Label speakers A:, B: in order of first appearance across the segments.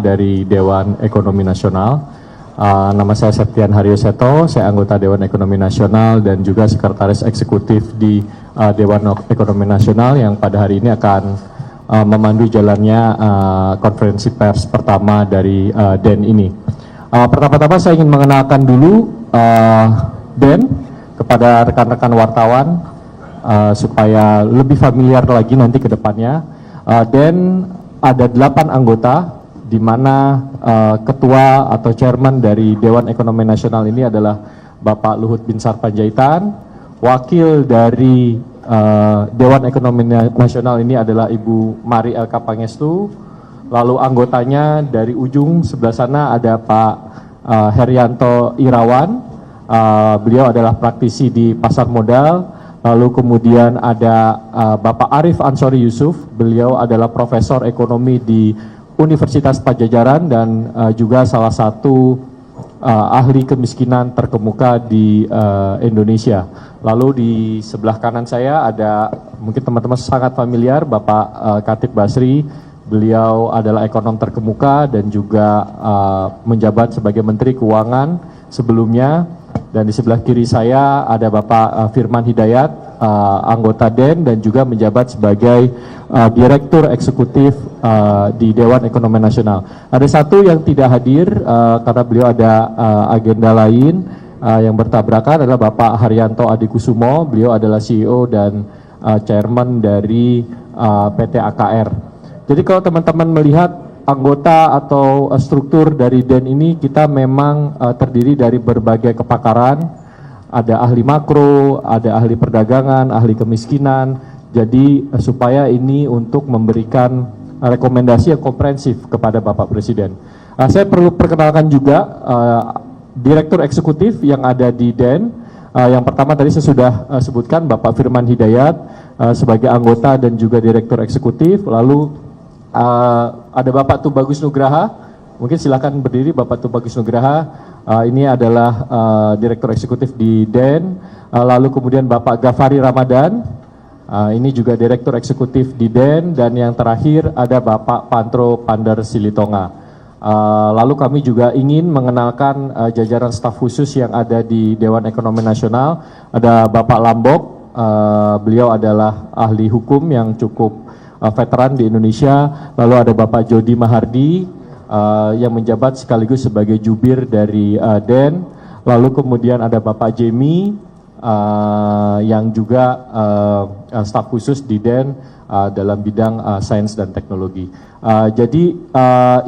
A: dari Dewan Ekonomi Nasional. Nama saya Septian Haryoseto, saya anggota Dewan Ekonomi Nasional dan juga Sekretaris Eksekutif di Dewan Ekonomi Nasional yang pada hari ini akan memandu jalannya konferensi pers pertama dari DEN ini. Pertama-tama saya ingin mengenalkan dulu DEN kepada rekan-rekan wartawan supaya lebih familiar lagi nanti ke depannya. DEN ada 8 anggota, di mana ketua atau chairman dari Dewan Ekonomi Nasional ini adalah Bapak Luhut Binsar Panjaitan, wakil dari Dewan Ekonomi Nasional ini adalah Ibu Mari Elka Pangestu, lalu anggotanya dari ujung sebelah sana ada Pak Herianto Irawan, beliau adalah praktisi di pasar modal, lalu kemudian ada Bapak Arif Ansori Yusuf, beliau adalah profesor ekonomi di Universitas Padjadjaran dan juga salah satu ahli kemiskinan terkemuka di Indonesia. Lalu di sebelah kanan saya ada mungkin teman-teman sangat familiar Bapak Khatib Basri, beliau adalah ekonom terkemuka dan juga menjabat sebagai Menteri Keuangan sebelumnya. Dan di sebelah kiri saya ada Bapak Firman Hidayat, anggota DEN dan juga menjabat sebagai Direktur Eksekutif di Dewan Ekonomi Nasional. Ada satu yang tidak hadir karena beliau ada agenda lain yang bertabrakan, adalah Bapak Haryanto Adikusumo, beliau adalah CEO dan Chairman dari PT AKR. Jadi kalau teman-teman melihat anggota atau struktur dari DEN ini, kita memang terdiri dari berbagai kepakaran, ada ahli makro, ada ahli perdagangan, ahli kemiskinan, jadi supaya ini untuk memberikan rekomendasi yang komprehensif kepada Bapak Presiden. Saya perlu perkenalkan juga Direktur Eksekutif yang ada di DEN. Yang pertama tadi saya sudah sebutkan Bapak Firman Hidayat sebagai anggota dan juga Direktur Eksekutif, lalu ada Bapak Tubagus Nugraha, mungkin silakan berdiri Bapak Tubagus Nugraha, ini adalah Direktur Eksekutif di DEN, lalu kemudian Bapak Gafari Ramadan, ini juga Direktur Eksekutif di DEN, dan yang terakhir ada Bapak Pantro Pandar Silitonga. Lalu kami juga ingin mengenalkan jajaran staf khusus yang ada di Dewan Ekonomi Nasional, ada Bapak Lambok, beliau adalah ahli hukum yang cukup veteran di Indonesia, lalu ada Bapak Jody Mahardi yang menjabat sekaligus sebagai jubir dari DEN, lalu kemudian ada Bapak Jamie yang juga staf khusus di DEN dalam bidang sains dan teknologi. Jadi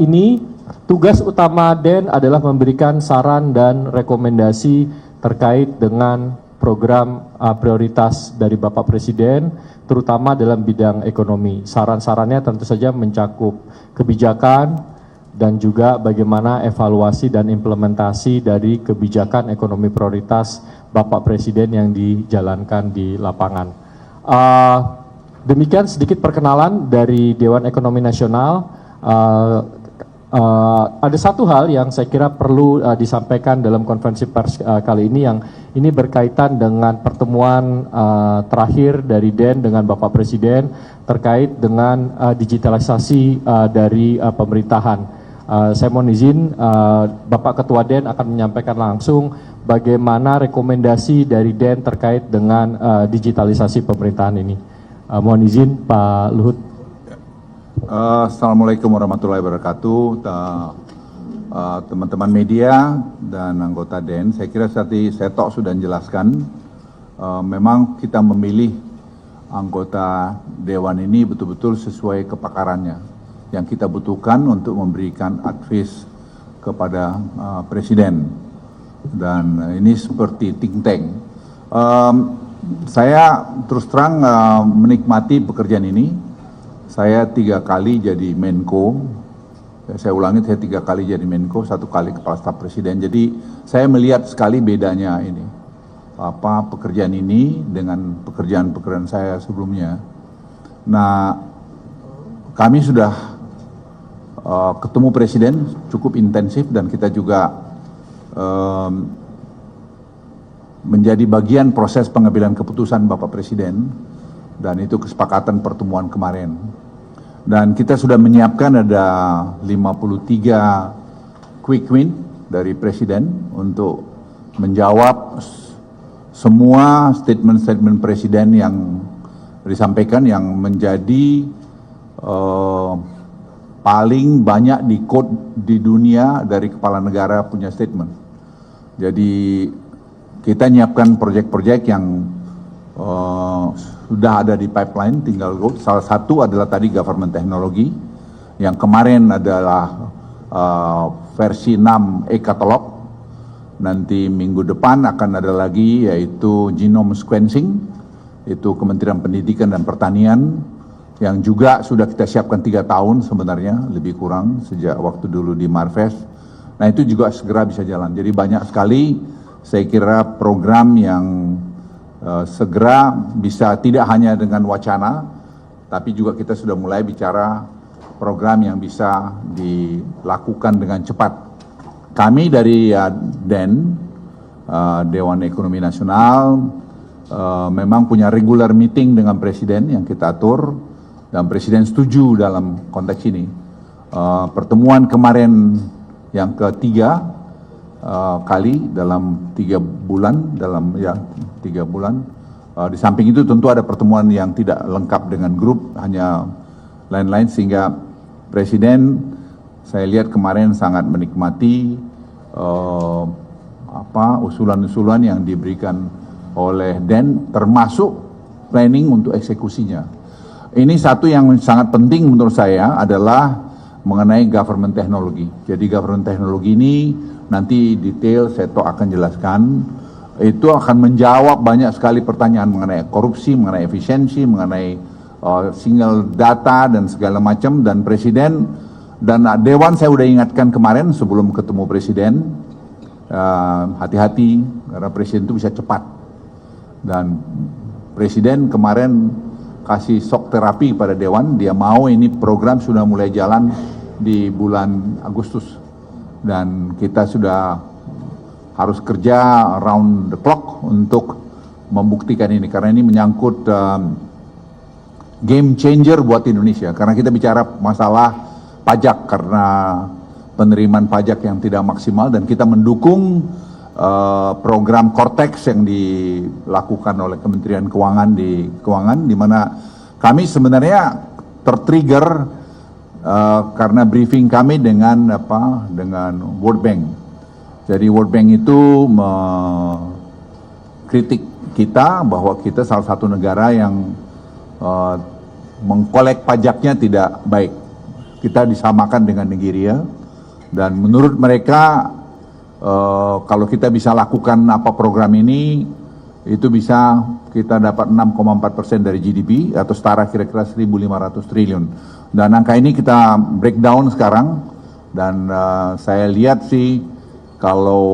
A: ini tugas utama DEN adalah memberikan saran dan rekomendasi terkait dengan program prioritas dari Bapak Presiden, terutama dalam bidang ekonomi. Saran-sarannya tentu saja mencakup kebijakan dan juga bagaimana evaluasi dan implementasi dari kebijakan ekonomi prioritas Bapak Presiden yang dijalankan di lapangan. Demikian sedikit perkenalan dari Dewan Ekonomi Nasional. Ada satu hal yang saya kira perlu disampaikan dalam konferensi pers kali ini, yang ini berkaitan dengan pertemuan terakhir dari DEN dengan Bapak Presiden terkait dengan digitalisasi dari pemerintahan. Saya mohon izin Bapak Ketua DEN akan menyampaikan langsung bagaimana rekomendasi dari DEN terkait dengan digitalisasi pemerintahan ini. Mohon izin Pak Luhut.
B: Assalamualaikum warahmatullahi wabarakatuh, teman-teman media dan anggota DEN. Saya kira tadi Seto sudah menjelaskan, memang kita memilih anggota Dewan ini betul-betul sesuai kepakarannya yang kita butuhkan untuk memberikan advice kepada Presiden. Dan ini seperti think tank. Saya terus terang menikmati pekerjaan ini. Saya 3 kali jadi Menko, saya ulangi, saya 3 kali jadi Menko, 1 kali Kepala Staf Presiden. Jadi saya melihat sekali bedanya ini, pekerjaan ini dengan pekerjaan-pekerjaan saya sebelumnya. Nah, kami sudah ketemu Presiden cukup intensif dan kita juga menjadi bagian proses pengambilan keputusan Bapak Presiden, dan itu kesepakatan pertemuan kemarin. Dan kita sudah menyiapkan ada 53 quick win dari Presiden untuk menjawab semua statement-statement Presiden yang disampaikan yang menjadi paling banyak di quote di dunia dari kepala negara punya statement. Jadi kita nyiapkan proyek-proyek yang sudah ada di pipeline, tinggal salah satu adalah tadi government teknologi yang kemarin adalah versi 6 e-katalog. Nanti minggu depan akan ada lagi yaitu genome sequencing, itu Kementerian Pendidikan dan Pertanian yang juga sudah kita siapkan 3 tahun sebenarnya, lebih kurang sejak waktu dulu di Marves. Nah itu juga segera bisa jalan. Jadi banyak sekali saya kira program yang segera bisa tidak hanya dengan wacana, tapi juga kita sudah mulai bicara program yang bisa dilakukan dengan cepat. Kami dari Dewan Ekonomi Nasional memang punya regular meeting dengan Presiden yang kita atur dan Presiden setuju dalam konteks ini. Pertemuan kemarin yang ketiga kali dalam 3 bulan, di samping itu tentu ada pertemuan yang tidak lengkap dengan grup, hanya lain-lain, sehingga Presiden saya lihat kemarin sangat menikmati usulan-usulan yang diberikan oleh Den, termasuk planning untuk eksekusinya. Ini satu yang sangat penting menurut saya adalah mengenai government teknologi. Jadi government teknologi ini nanti detail Seto akan jelaskan. Itu akan menjawab banyak sekali pertanyaan mengenai korupsi, mengenai efisiensi, mengenai single data dan segala macam. Dan Presiden dan Dewan saya sudah ingatkan kemarin sebelum ketemu Presiden, hati-hati karena Presiden itu bisa cepat. Dan Presiden kemarin kasih shock terapi pada Dewan, dia mau ini program sudah mulai jalan di bulan Agustus. Dan kita sudah harus kerja around the clock untuk membuktikan ini, karena ini menyangkut game changer buat Indonesia. Karena kita bicara masalah pajak, karena penerimaan pajak yang tidak maksimal, dan kita mendukung program Cortex yang dilakukan oleh Kementerian Keuangan di mana kami sebenarnya tertrigger karena briefing kami dengan World Bank. Jadi World Bank itu mengkritik kita bahwa kita salah satu negara yang mengkolek pajaknya tidak baik. Kita disamakan dengan Nigeria, dan menurut mereka kalau kita bisa lakukan program ini, itu bisa kita dapat 6,4% dari GDP atau setara kira-kira 1.500 triliun. Dan angka ini kita breakdown sekarang, dan saya lihat sih kalau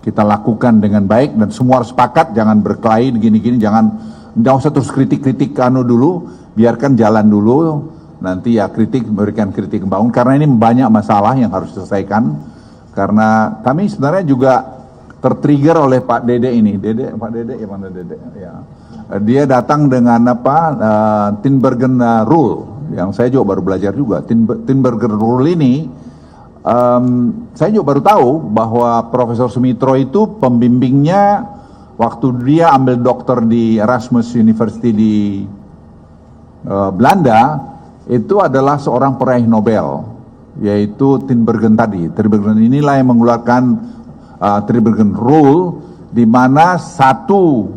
B: kita lakukan dengan baik dan semua harus sepakat, jangan berkelahi gini-gini, jangan usah terus kritik-kritik dulu, biarkan jalan dulu. Nanti ya berikan kritik membangun, karena ini banyak masalah yang harus diselesaikan. Karena kami sebenarnya juga tertrigger oleh Pak Dede ini. Pak Dede, ya mana Dede? Ya. Dia datang dengan Tinbergen Rule, yang saya juga baru belajar juga. Tinbergen Rule ini, saya juga baru tahu bahwa Profesor Sumitro itu pembimbingnya waktu dia ambil dokter di Erasmus University di Belanda. Itu adalah seorang peraih Nobel, yaitu Tinbergen tadi. Tinbergen inilah yang mengeluarkan Tinbergen Rule, di mana satu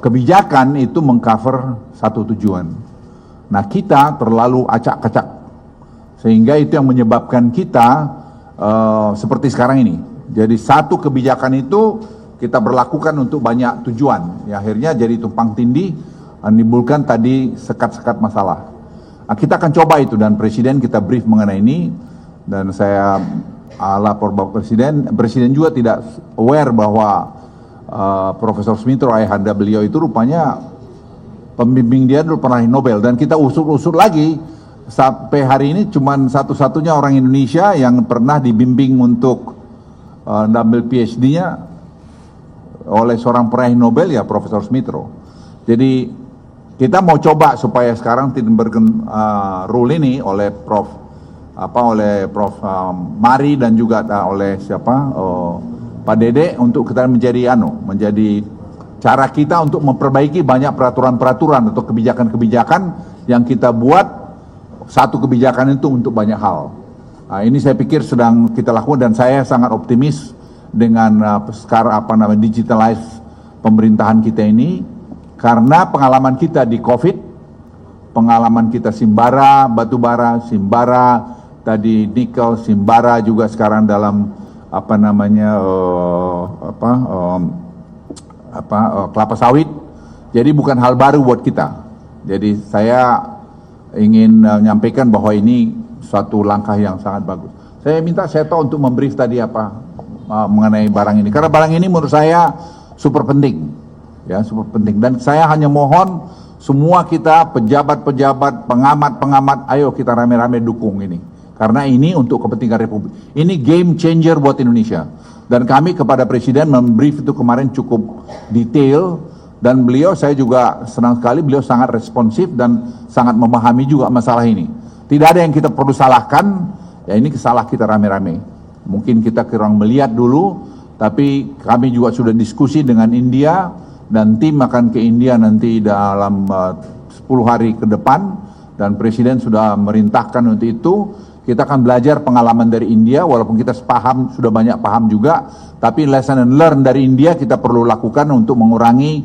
B: kebijakan itu mengcover satu tujuan. Nah kita terlalu acak-acak, sehingga itu yang menyebabkan kita seperti sekarang ini. Jadi satu kebijakan itu kita berlakukan untuk banyak tujuan, ya akhirnya jadi tumpang tindih, menimbulkan tadi sekat-sekat masalah. Nah, kita akan coba itu, dan Presiden kita brief mengenai ini, dan saya lapor Bapak Presiden juga tidak aware bahwa Profesor Sumitro, ayahanda beliau itu rupanya pembimbing dia dulu pernah Nobel, dan kita usut-usut lagi sampai hari ini cuman satu-satunya orang Indonesia yang pernah dibimbing untuk ambil PhD-nya oleh seorang peraih Nobel, ya Profesor Sumitro. Jadi kita mau coba supaya sekarang Tinbergen rule ini oleh Prof Mari dan juga oleh Pak Dede untuk kita menjadi cara kita untuk memperbaiki banyak peraturan-peraturan atau kebijakan-kebijakan yang kita buat, satu kebijakan itu untuk banyak hal. Nah, ini saya pikir sedang kita lakukan dan saya sangat optimis dengan sekarang digitalize pemerintahan kita ini, karena pengalaman kita di COVID, pengalaman kita Simbara, batubara, Simbara, tadi nikel, Simbara juga sekarang dalam kelapa sawit. Jadi bukan hal baru buat kita. Jadi saya ingin menyampaikan bahwa ini suatu langkah yang sangat bagus. Saya minta Seto untuk membrief tadi mengenai barang ini, karena barang ini menurut saya super penting, ya super penting. Dan saya hanya mohon semua kita pejabat-pejabat, pengamat-pengamat, ayo kita rame-rame dukung ini. Karena ini untuk kepentingan Republik. Ini game changer buat Indonesia. Dan kami kepada Presiden membrief itu kemarin cukup detail. Dan beliau, saya juga senang sekali, beliau sangat responsif dan sangat memahami juga masalah ini. Tidak ada yang kita perlu salahkan, ya ini salah kita rame-rame. Mungkin kita kurang melihat dulu, tapi kami juga sudah diskusi dengan India, dan tim akan ke India nanti dalam 10 hari ke depan. Dan Presiden sudah merintahkan untuk itu. Kita akan belajar pengalaman dari India, walaupun kita sudah banyak paham juga, tapi lesson and learn dari India kita perlu lakukan untuk mengurangi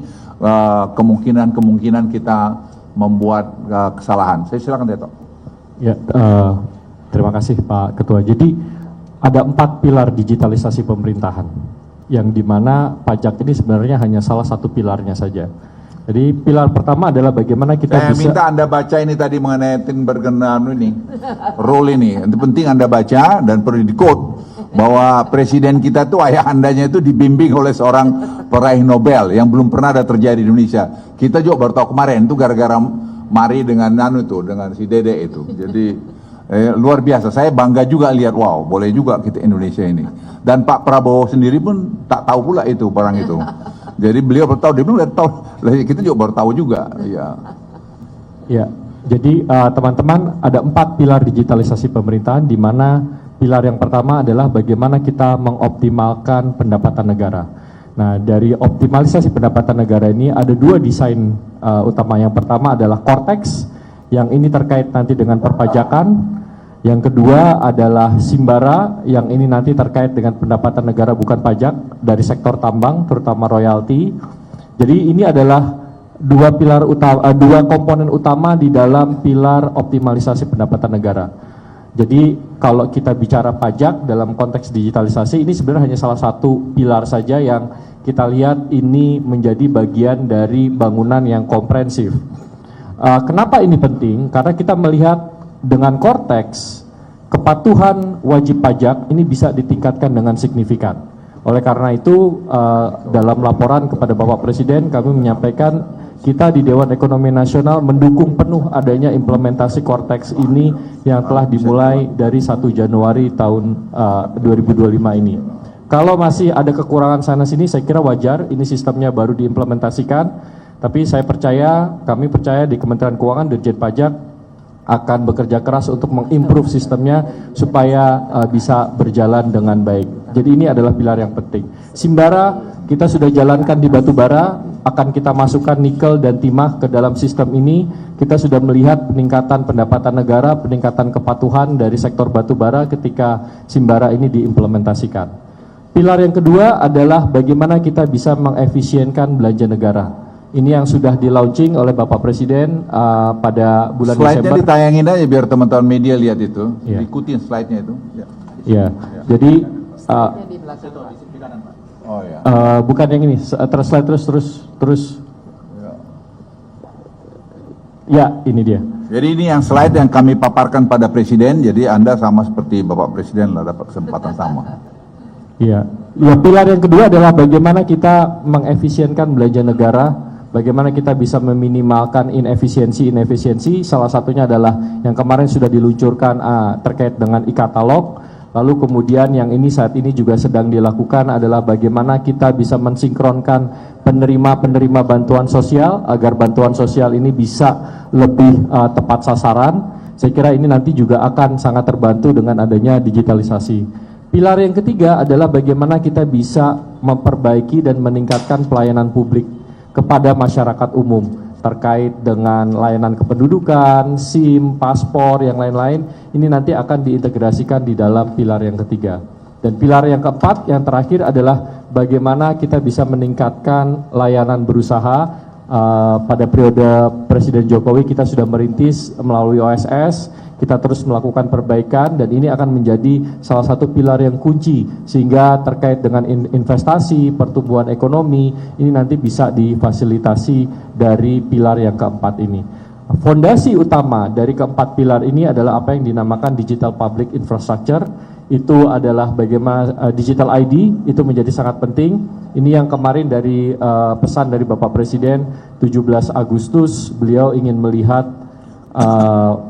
B: kemungkinan kita membuat kesalahan. Saya silakan, Teto.
A: Ya, terima kasih Pak Ketua. Jadi ada 4 pilar digitalisasi pemerintahan, yang dimana pajak ini sebenarnya hanya salah satu pilarnya saja. Jadi pilar pertama adalah bagaimana kita
B: saya
A: bisa...
B: minta Anda baca ini tadi mengenai Tinbergen ini, rule ini. Itu penting Anda baca dan perlu di-quote bahwa Presiden kita tuh ayah andanya itu dibimbing oleh seorang peraih Nobel yang belum pernah ada terjadi di Indonesia. Kita juga baru tahu kemarin itu gara-gara Mari dengan dengan si Dede itu. Jadi luar biasa. Saya bangga juga lihat, wow, boleh juga kita Indonesia ini. Dan Pak Prabowo sendiri pun tak tahu pula itu barang itu. Jadi beliau baru tahu, dia bilang udah tahu, kita juga baru tahu juga.
A: Ya, jadi teman-teman ada 4 pilar digitalisasi pemerintahan, di mana pilar yang pertama adalah bagaimana kita mengoptimalkan pendapatan negara. Nah, dari optimalisasi pendapatan negara ini ada 2 desain utama. Yang pertama adalah Cortex, yang ini terkait nanti dengan perpajakan. Yang kedua adalah Simbara, yang ini nanti terkait dengan pendapatan negara bukan pajak dari sektor tambang, terutama royalti. Jadi ini adalah 2 pilar utama, 2 komponen utama di dalam pilar optimalisasi pendapatan negara. Jadi kalau kita bicara pajak dalam konteks digitalisasi, ini sebenarnya hanya salah satu pilar saja yang kita lihat ini menjadi bagian dari bangunan yang komprehensif. Kenapa ini penting? Karena kita melihat dengan Cortex, kepatuhan wajib pajak ini bisa ditingkatkan dengan signifikan. Oleh karena itu, dalam laporan kepada Bapak Presiden, kami menyampaikan kita di Dewan Ekonomi Nasional mendukung penuh adanya implementasi Cortex ini yang telah dimulai dari 1 Januari tahun 2025 ini. Kalau masih ada kekurangan sana-sini, saya kira wajar, ini sistemnya baru diimplementasikan, tapi kami percaya di Kementerian Keuangan, Dirjen Pajak, akan bekerja keras untuk mengimprove sistemnya supaya bisa berjalan dengan baik. Jadi ini adalah pilar yang penting. Simbara kita sudah jalankan di batubara, akan kita masukkan nikel dan timah ke dalam sistem ini. Kita sudah melihat peningkatan pendapatan negara, peningkatan kepatuhan dari sektor batubara ketika Simbara ini diimplementasikan. Pilar yang kedua adalah bagaimana kita bisa mengefisienkan belanja negara. Ini yang sudah di-launching oleh Bapak Presiden pada bulan Desember.
B: Slide-nya ditayangin aja biar teman-teman media lihat itu.
A: Ya.
B: Ikutin slide-nya itu.
A: Ya. Jadi
B: oh ya.
A: Bukan yang ini, slide terus. Ya, ini dia.
B: Jadi ini yang slide yang kami paparkan pada Presiden. Jadi Anda sama seperti Bapak Presiden lah, dapat kesempatan sama.
A: Iya. Ya, pilar yang kedua adalah bagaimana kita mengefisienkan belanja negara. Bagaimana kita bisa meminimalkan inefisiensi. Salah satunya adalah yang kemarin sudah diluncurkan terkait dengan e-katalog. Lalu kemudian yang ini saat ini juga sedang dilakukan adalah bagaimana kita bisa mensinkronkan penerima bantuan sosial agar bantuan sosial ini bisa lebih tepat sasaran. Saya kira ini nanti juga akan sangat terbantu dengan adanya digitalisasi. Pilar yang ketiga adalah bagaimana kita bisa memperbaiki dan meningkatkan pelayanan publik kepada masyarakat umum terkait dengan layanan kependudukan, SIM, paspor, yang lain-lain. Ini nanti akan diintegrasikan di dalam pilar yang ketiga. Dan pilar yang keempat, yang terakhir adalah bagaimana kita bisa meningkatkan layanan berusaha. Pada periode Presiden Jokowi kita sudah merintis melalui OSS, kita terus melakukan perbaikan dan ini akan menjadi salah satu pilar yang kunci sehingga terkait dengan investasi, pertumbuhan ekonomi ini nanti bisa difasilitasi dari pilar yang keempat ini. Fondasi utama dari keempat pilar ini adalah apa yang dinamakan digital public infrastructure. Itu adalah bagaimana digital ID itu menjadi sangat penting. Ini yang kemarin dari pesan dari Bapak Presiden 17 Agustus beliau ingin melihat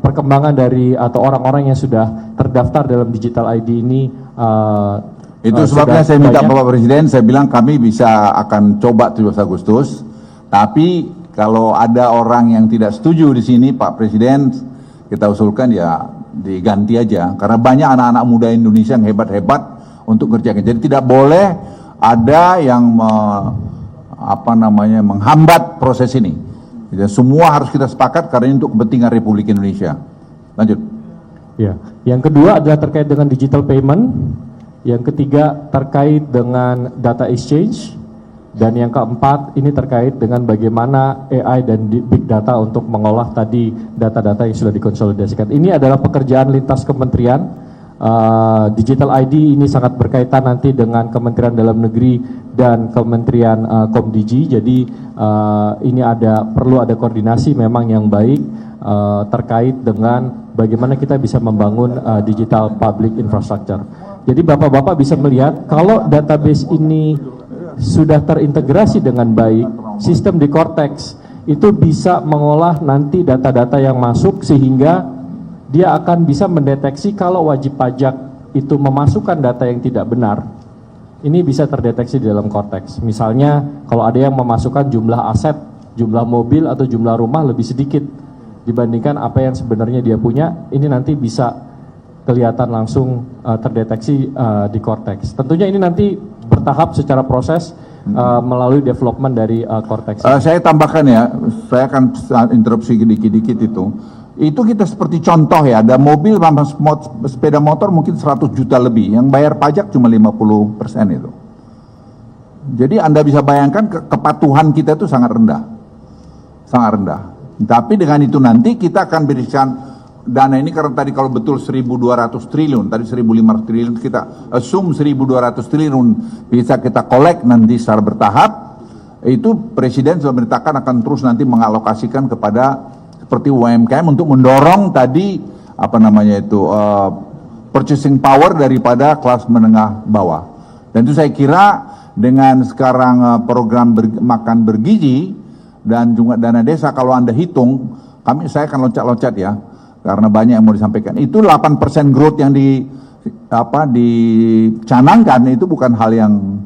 A: perkembangan dari atau orang-orang yang sudah terdaftar dalam digital ID ini.
B: Itu sebabnya saya minta Bapak Presiden, saya bilang kami bisa akan coba 17 Agustus, tapi kalau ada orang yang tidak setuju di sini Pak Presiden, kita usulkan ya diganti aja, karena banyak anak-anak muda Indonesia yang hebat-hebat untuk kerjakan. Jadi tidak boleh ada yang menghambat proses ini. Jadi, semua harus kita sepakat karena ini untuk kepentingan Republik Indonesia. Lanjut.
A: Ya, yang kedua adalah terkait dengan digital payment. Yang ketiga terkait dengan data exchange. Dan yang keempat ini terkait dengan bagaimana AI dan big data untuk mengolah tadi data-data yang sudah dikonsolidasikan. Ini adalah pekerjaan lintas kementerian. Digital ID ini sangat berkaitan nanti dengan Kementerian Dalam Negeri dan Kementerian Komdigi. Jadi ini perlu ada koordinasi memang yang baik terkait dengan bagaimana kita bisa membangun digital public infrastructure. Jadi Bapak-bapak bisa melihat kalau database ini sudah terintegrasi dengan baik, sistem di Cortex itu bisa mengolah nanti data-data yang masuk sehingga dia akan bisa mendeteksi kalau wajib pajak itu memasukkan data yang tidak benar. Ini bisa terdeteksi di dalam Cortex. Misalnya kalau ada yang memasukkan jumlah aset, jumlah mobil atau jumlah rumah lebih sedikit dibandingkan apa yang sebenarnya dia punya, ini nanti bisa kelihatan langsung terdeteksi di Cortex. Tentunya ini nanti bertahap secara proses melalui development dari Cortex.
B: Saya tambahkan ya, saya akan interupsi dikit-dikit itu. Itu kita seperti contoh ya, ada mobil sama sepeda motor mungkin 100 juta lebih, yang bayar pajak cuma 50% itu. Jadi Anda bisa bayangkan kepatuhan kita itu sangat rendah. Sangat rendah. Tapi dengan itu nanti kita akan berikan dana ini karena tadi kalau betul 1.200 triliun, tadi 1.500 triliun, kita assume 1.200 triliun bisa kita collect nanti secara bertahap. Itu Presiden sudah memerintahkan akan terus nanti mengalokasikan kepada seperti UMKM untuk mendorong tadi purchasing power daripada kelas menengah bawah. Dan itu saya kira dengan sekarang program makan bergizi dan juga dana desa, kalau Anda hitung, saya akan loncat-loncat ya, karena banyak yang mau disampaikan. Itu 8% growth yang dicanangkan itu bukan hal yang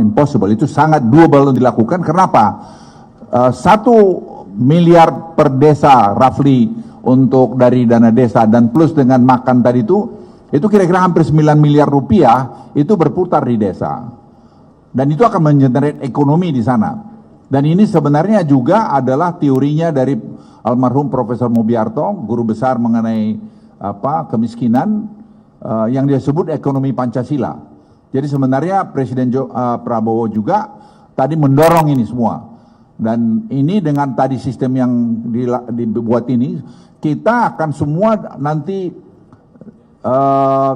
B: impossible, itu sangat doable untuk dilakukan. Kenapa? 1 miliar per desa roughly untuk dari dana desa dan plus dengan makan tadi itu kira-kira hampir 9 miliar rupiah itu berputar di desa. Dan itu akan mengenerate ekonomi di sana. Dan ini sebenarnya juga adalah teorinya dari almarhum Profesor Mubiarto, guru besar mengenai kemiskinan yang dia sebut ekonomi Pancasila. Jadi sebenarnya Presiden Prabowo juga tadi mendorong ini semua. Dan ini dengan tadi sistem yang dibuat ini, kita akan semua nanti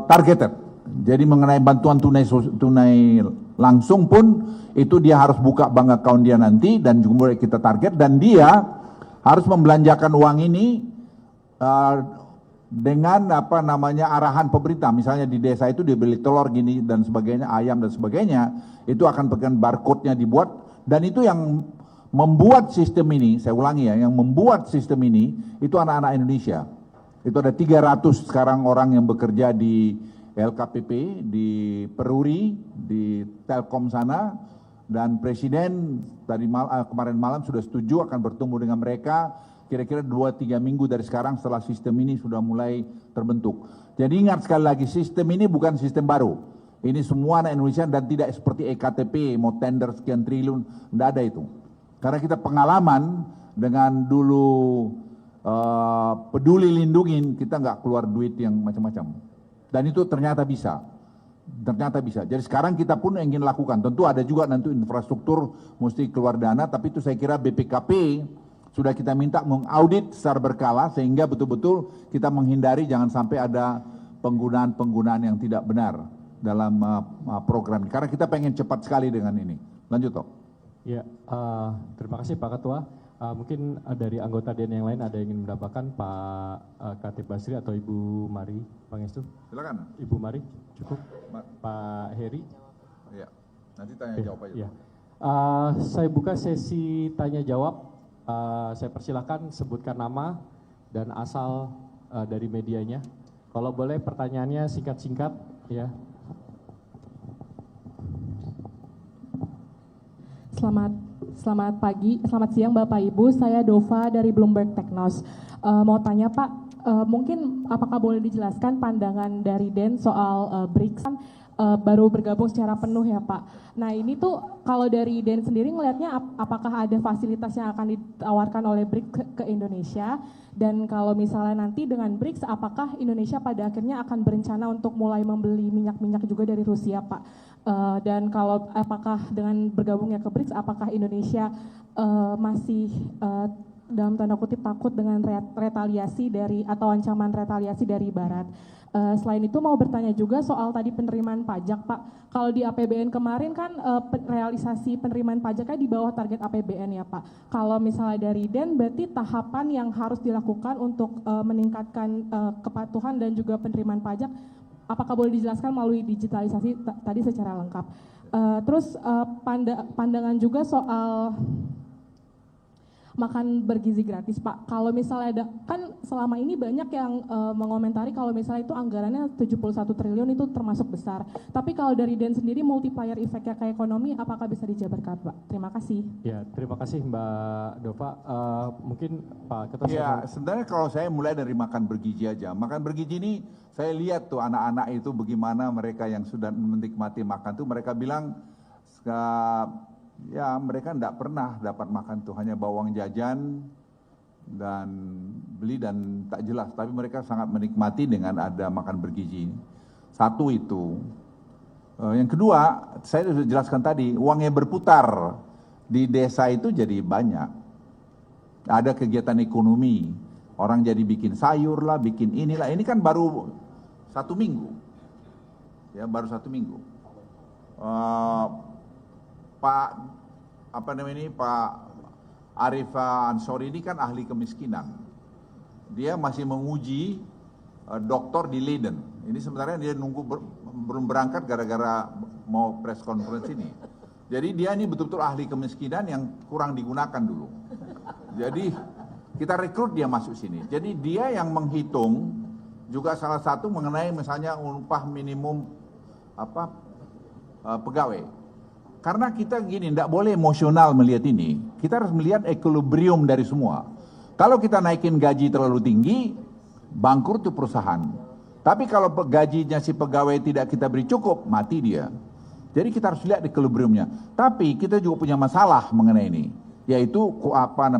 B: targeted. Jadi mengenai bantuan tunai langsung pun, itu dia harus buka bank account dia nanti, dan juga kita target, dan dia harus membelanjakan uang ini dengan arahan pemerintah. Misalnya di desa itu dibeli telur gini dan sebagainya, ayam dan sebagainya, itu akan bagian barcode-nya dibuat, dan itu yang membuat sistem ini, saya ulangi ya, yang membuat sistem ini itu anak-anak Indonesia. Itu ada 300 sekarang orang yang bekerja di LKPP, di Peruri, di Telkom sana, dan Presiden kemarin malam sudah setuju akan bertemu dengan mereka kira-kira 2-3 minggu dari sekarang setelah sistem ini sudah mulai terbentuk. Jadi ingat sekali lagi, sistem ini bukan sistem baru. Ini semua anak Indonesia dan tidak seperti EKTP, mau tender sekian triliun, tidak ada itu. Karena kita pengalaman dengan dulu peduli lindungin, kita nggak keluar duit yang macam-macam. Dan itu ternyata bisa. Ternyata bisa. Jadi sekarang kita pun ingin lakukan. Tentu ada juga nanti infrastruktur mesti keluar dana, tapi itu saya kira BPKP sudah kita minta mengaudit secara berkala sehingga betul-betul kita menghindari jangan sampai ada penggunaan-penggunaan yang tidak benar dalam program ini. Karena kita pengen cepat sekali dengan ini. Lanjut, Tok.
A: Ya, terima kasih Pak Ketua. Mungkin dari anggota DN yang lain ada yang ingin mendapatkan Pak Khatib Basri atau Ibu Mari Pangestu.
B: Silakan.
A: Ibu Mari, cukup. Pak Heri.
B: Ya, nanti tanya jawab aja.
A: Ya. Saya buka sesi tanya jawab. Saya persilakan sebutkan nama dan asal dari medianya. Kalau boleh pertanyaannya singkat-singkat, ya.
C: Selamat pagi, selamat siang Bapak Ibu. Saya Dova dari Bloomberg Technos. Mau tanya Pak, mungkin apakah boleh dijelaskan pandangan dari Den soal BRICS? Baru bergabung secara penuh ya Pak. Nah ini tuh kalau dari Den sendiri ngelihatnya apakah ada fasilitas yang akan ditawarkan oleh BRICS ke Indonesia? Dan kalau misalnya nanti dengan BRICS, apakah Indonesia pada akhirnya akan berencana untuk mulai membeli minyak-minyak juga dari Rusia Pak? Dan kalau apakah dengan bergabungnya ke BRICS, apakah Indonesia masih dalam tanda kutip takut dengan retaliasi dari atau ancaman retaliasi dari Barat? Selain itu mau bertanya juga soal tadi penerimaan pajak Pak. Kalau di APBN kemarin kan realisasi penerimaan pajaknya di bawah target APBN ya Pak. Kalau misalnya dari Den berarti tahapan yang harus dilakukan untuk meningkatkan kepatuhan dan juga penerimaan pajak, apakah boleh dijelaskan melalui digitalisasi tadi secara lengkap. Terus pandangan juga soal makan bergizi gratis Pak. Kalau misalnya ada, kan selama ini banyak yang mengomentari kalau misalnya itu anggarannya 71 triliun itu termasuk besar. Tapi kalau dari Den sendiri multiplier efeknya ke ekonomi apakah bisa dijabarkan Pak? Terima kasih.
A: Ya, terima kasih Mbak Dova. Mungkin Pak Ketua.
B: Ya, sebenarnya kalau saya mulai dari makan bergizi aja. Makan bergizi ini saya lihat tuh anak-anak itu bagaimana mereka yang sudah menikmati makan tuh mereka bilang ya mereka tidak pernah dapat makan tuh, hanya bawang jajan dan beli dan tak jelas. Tapi mereka sangat menikmati dengan ada makan bergizi. Satu itu. Yang kedua, saya sudah jelaskan tadi, uangnya berputar di desa itu jadi banyak. Ada kegiatan ekonomi, orang jadi bikin sayur lah, bikin inilah. Ini kan baru 1 minggu. Ya, baru 1 minggu. Pak Arif Ansori ini kan ahli kemiskinan. Dia masih menguji doktor di Leiden. Ini sebenarnya dia nunggu belum berangkat gara-gara mau press conference ini. Jadi dia ini betul-betul ahli kemiskinan yang kurang digunakan dulu. Jadi kita rekrut dia masuk sini. Jadi dia yang menghitung juga salah satu mengenai misalnya upah minimum pegawai. Karena kita gini, tidak boleh emosional melihat ini. Kita harus melihat equilibrium dari semua. Kalau kita naikin gaji terlalu tinggi, bangkrut tuh perusahaan. Tapi kalau gajinya si pegawai tidak kita beri cukup, mati dia. Jadi kita harus lihat equilibriumnya. Tapi kita juga punya masalah mengenai ini. Yaitu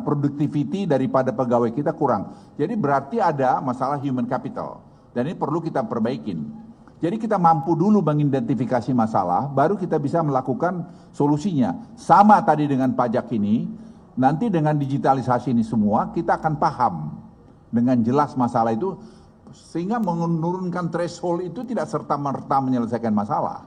B: productivity daripada pegawai kita kurang. Jadi berarti ada masalah human capital. Dan ini perlu kita perbaikin. Jadi kita mampu dulu mengidentifikasi masalah, baru kita bisa melakukan solusinya. Sama tadi dengan pajak ini, nanti dengan digitalisasi ini semua, kita akan paham dengan jelas masalah itu, sehingga menurunkan threshold itu tidak serta-merta menyelesaikan masalah.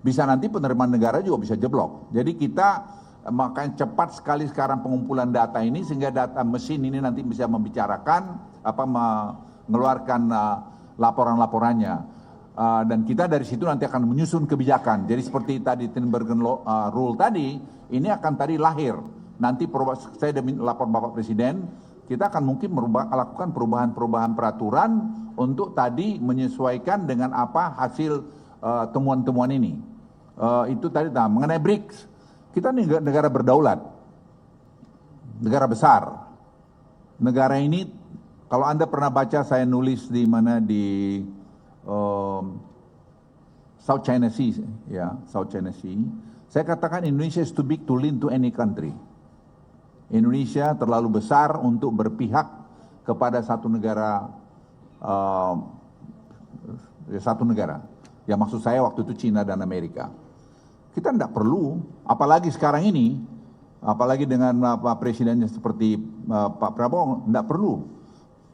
B: Bisa nanti penerimaan negara juga bisa jeblok. Jadi kita makanya cepat sekali sekarang pengumpulan data ini, sehingga data mesin ini nanti bisa membicarakan, mengeluarkan laporan-laporannya. Dan kita dari situ nanti akan menyusun kebijakan. Jadi seperti tadi Tinbergen Rule tadi, ini akan tadi lahir. Nanti saya lapor Bapak Presiden, kita akan mungkin lakukan perubahan-perubahan peraturan untuk tadi menyesuaikan dengan apa hasil temuan-temuan ini. Itu tadi mengenai BRICS, kita negara berdaulat, negara besar. Negara ini, kalau Anda pernah baca saya nulis di mana di South China Sea, ya, South China Sea. Saya katakan Indonesia is too big to lean to any country. Indonesia terlalu besar untuk berpihak kepada satu negara, Ya maksud saya waktu itu Cina dan Amerika. Kita tidak perlu, apalagi sekarang ini, apalagi dengan presidennya seperti Pak Prabowo, tidak perlu.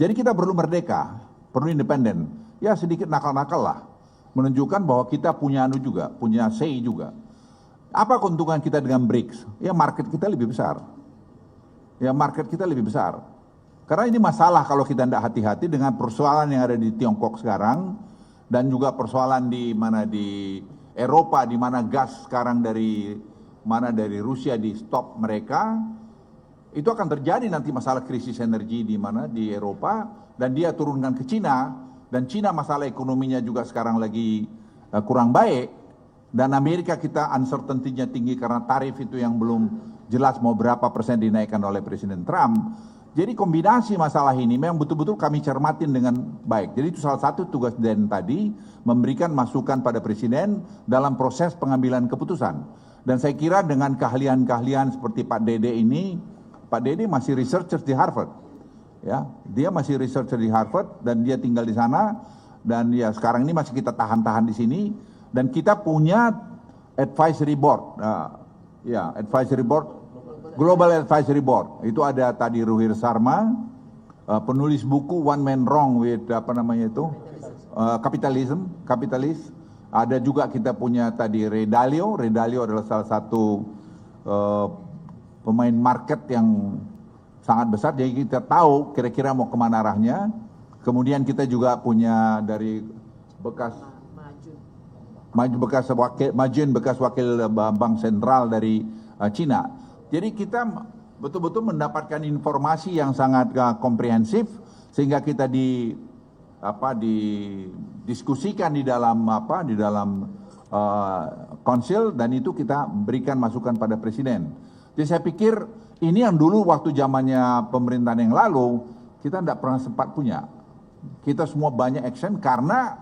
B: Jadi kita perlu merdeka, perlu independen. Ya sedikit nakal-nakal lah, menunjukkan bahwa kita punya juga, punya say juga. Apa keuntungan kita dengan BRICS? Ya market kita lebih besar. Karena ini masalah kalau kita tidak hati-hati dengan persoalan yang ada di Tiongkok sekarang, dan juga persoalan di Eropa, di mana gas sekarang dari Rusia di stop mereka, itu akan terjadi nanti masalah krisis energi di Eropa, dan dia turunkan ke Cina, dan Cina masalah ekonominya juga sekarang lagi kurang baik, dan Amerika kita uncertainty-nya tinggi karena tarif itu yang belum jelas mau berapa persen dinaikkan oleh Presiden Trump. Jadi kombinasi masalah ini memang betul-betul kami cermatin dengan baik. Jadi itu salah satu tugas Den tadi, memberikan masukan pada Presiden dalam proses pengambilan keputusan. Dan saya kira dengan keahlian-keahlian seperti Pak Dede ini, Pak Dede masih researcher di Harvard. Ya, dia masih researcher di Harvard dan dia tinggal di sana, dan ya sekarang ini masih kita tahan-tahan di sini, dan kita punya advisory board. Advisory board, Global Advisory Board. Itu ada tadi Ruhir Sarma, penulis buku One Man Wrong with Kapitalis. Ada juga kita punya tadi Ray Dalio adalah salah satu pemain market yang sangat besar, jadi kita tahu kira-kira mau kemana arahnya. Kemudian kita juga punya dari bekas wakil Bank Sentral dari Cina. Jadi kita betul-betul mendapatkan informasi yang sangat komprehensif, sehingga kita didiskusikan di dalam konsil, dan itu kita berikan masukan pada Presiden. Jadi saya pikir ini yang dulu waktu zamannya pemerintahan yang lalu kita tidak pernah sempat punya. Kita semua banyak action karena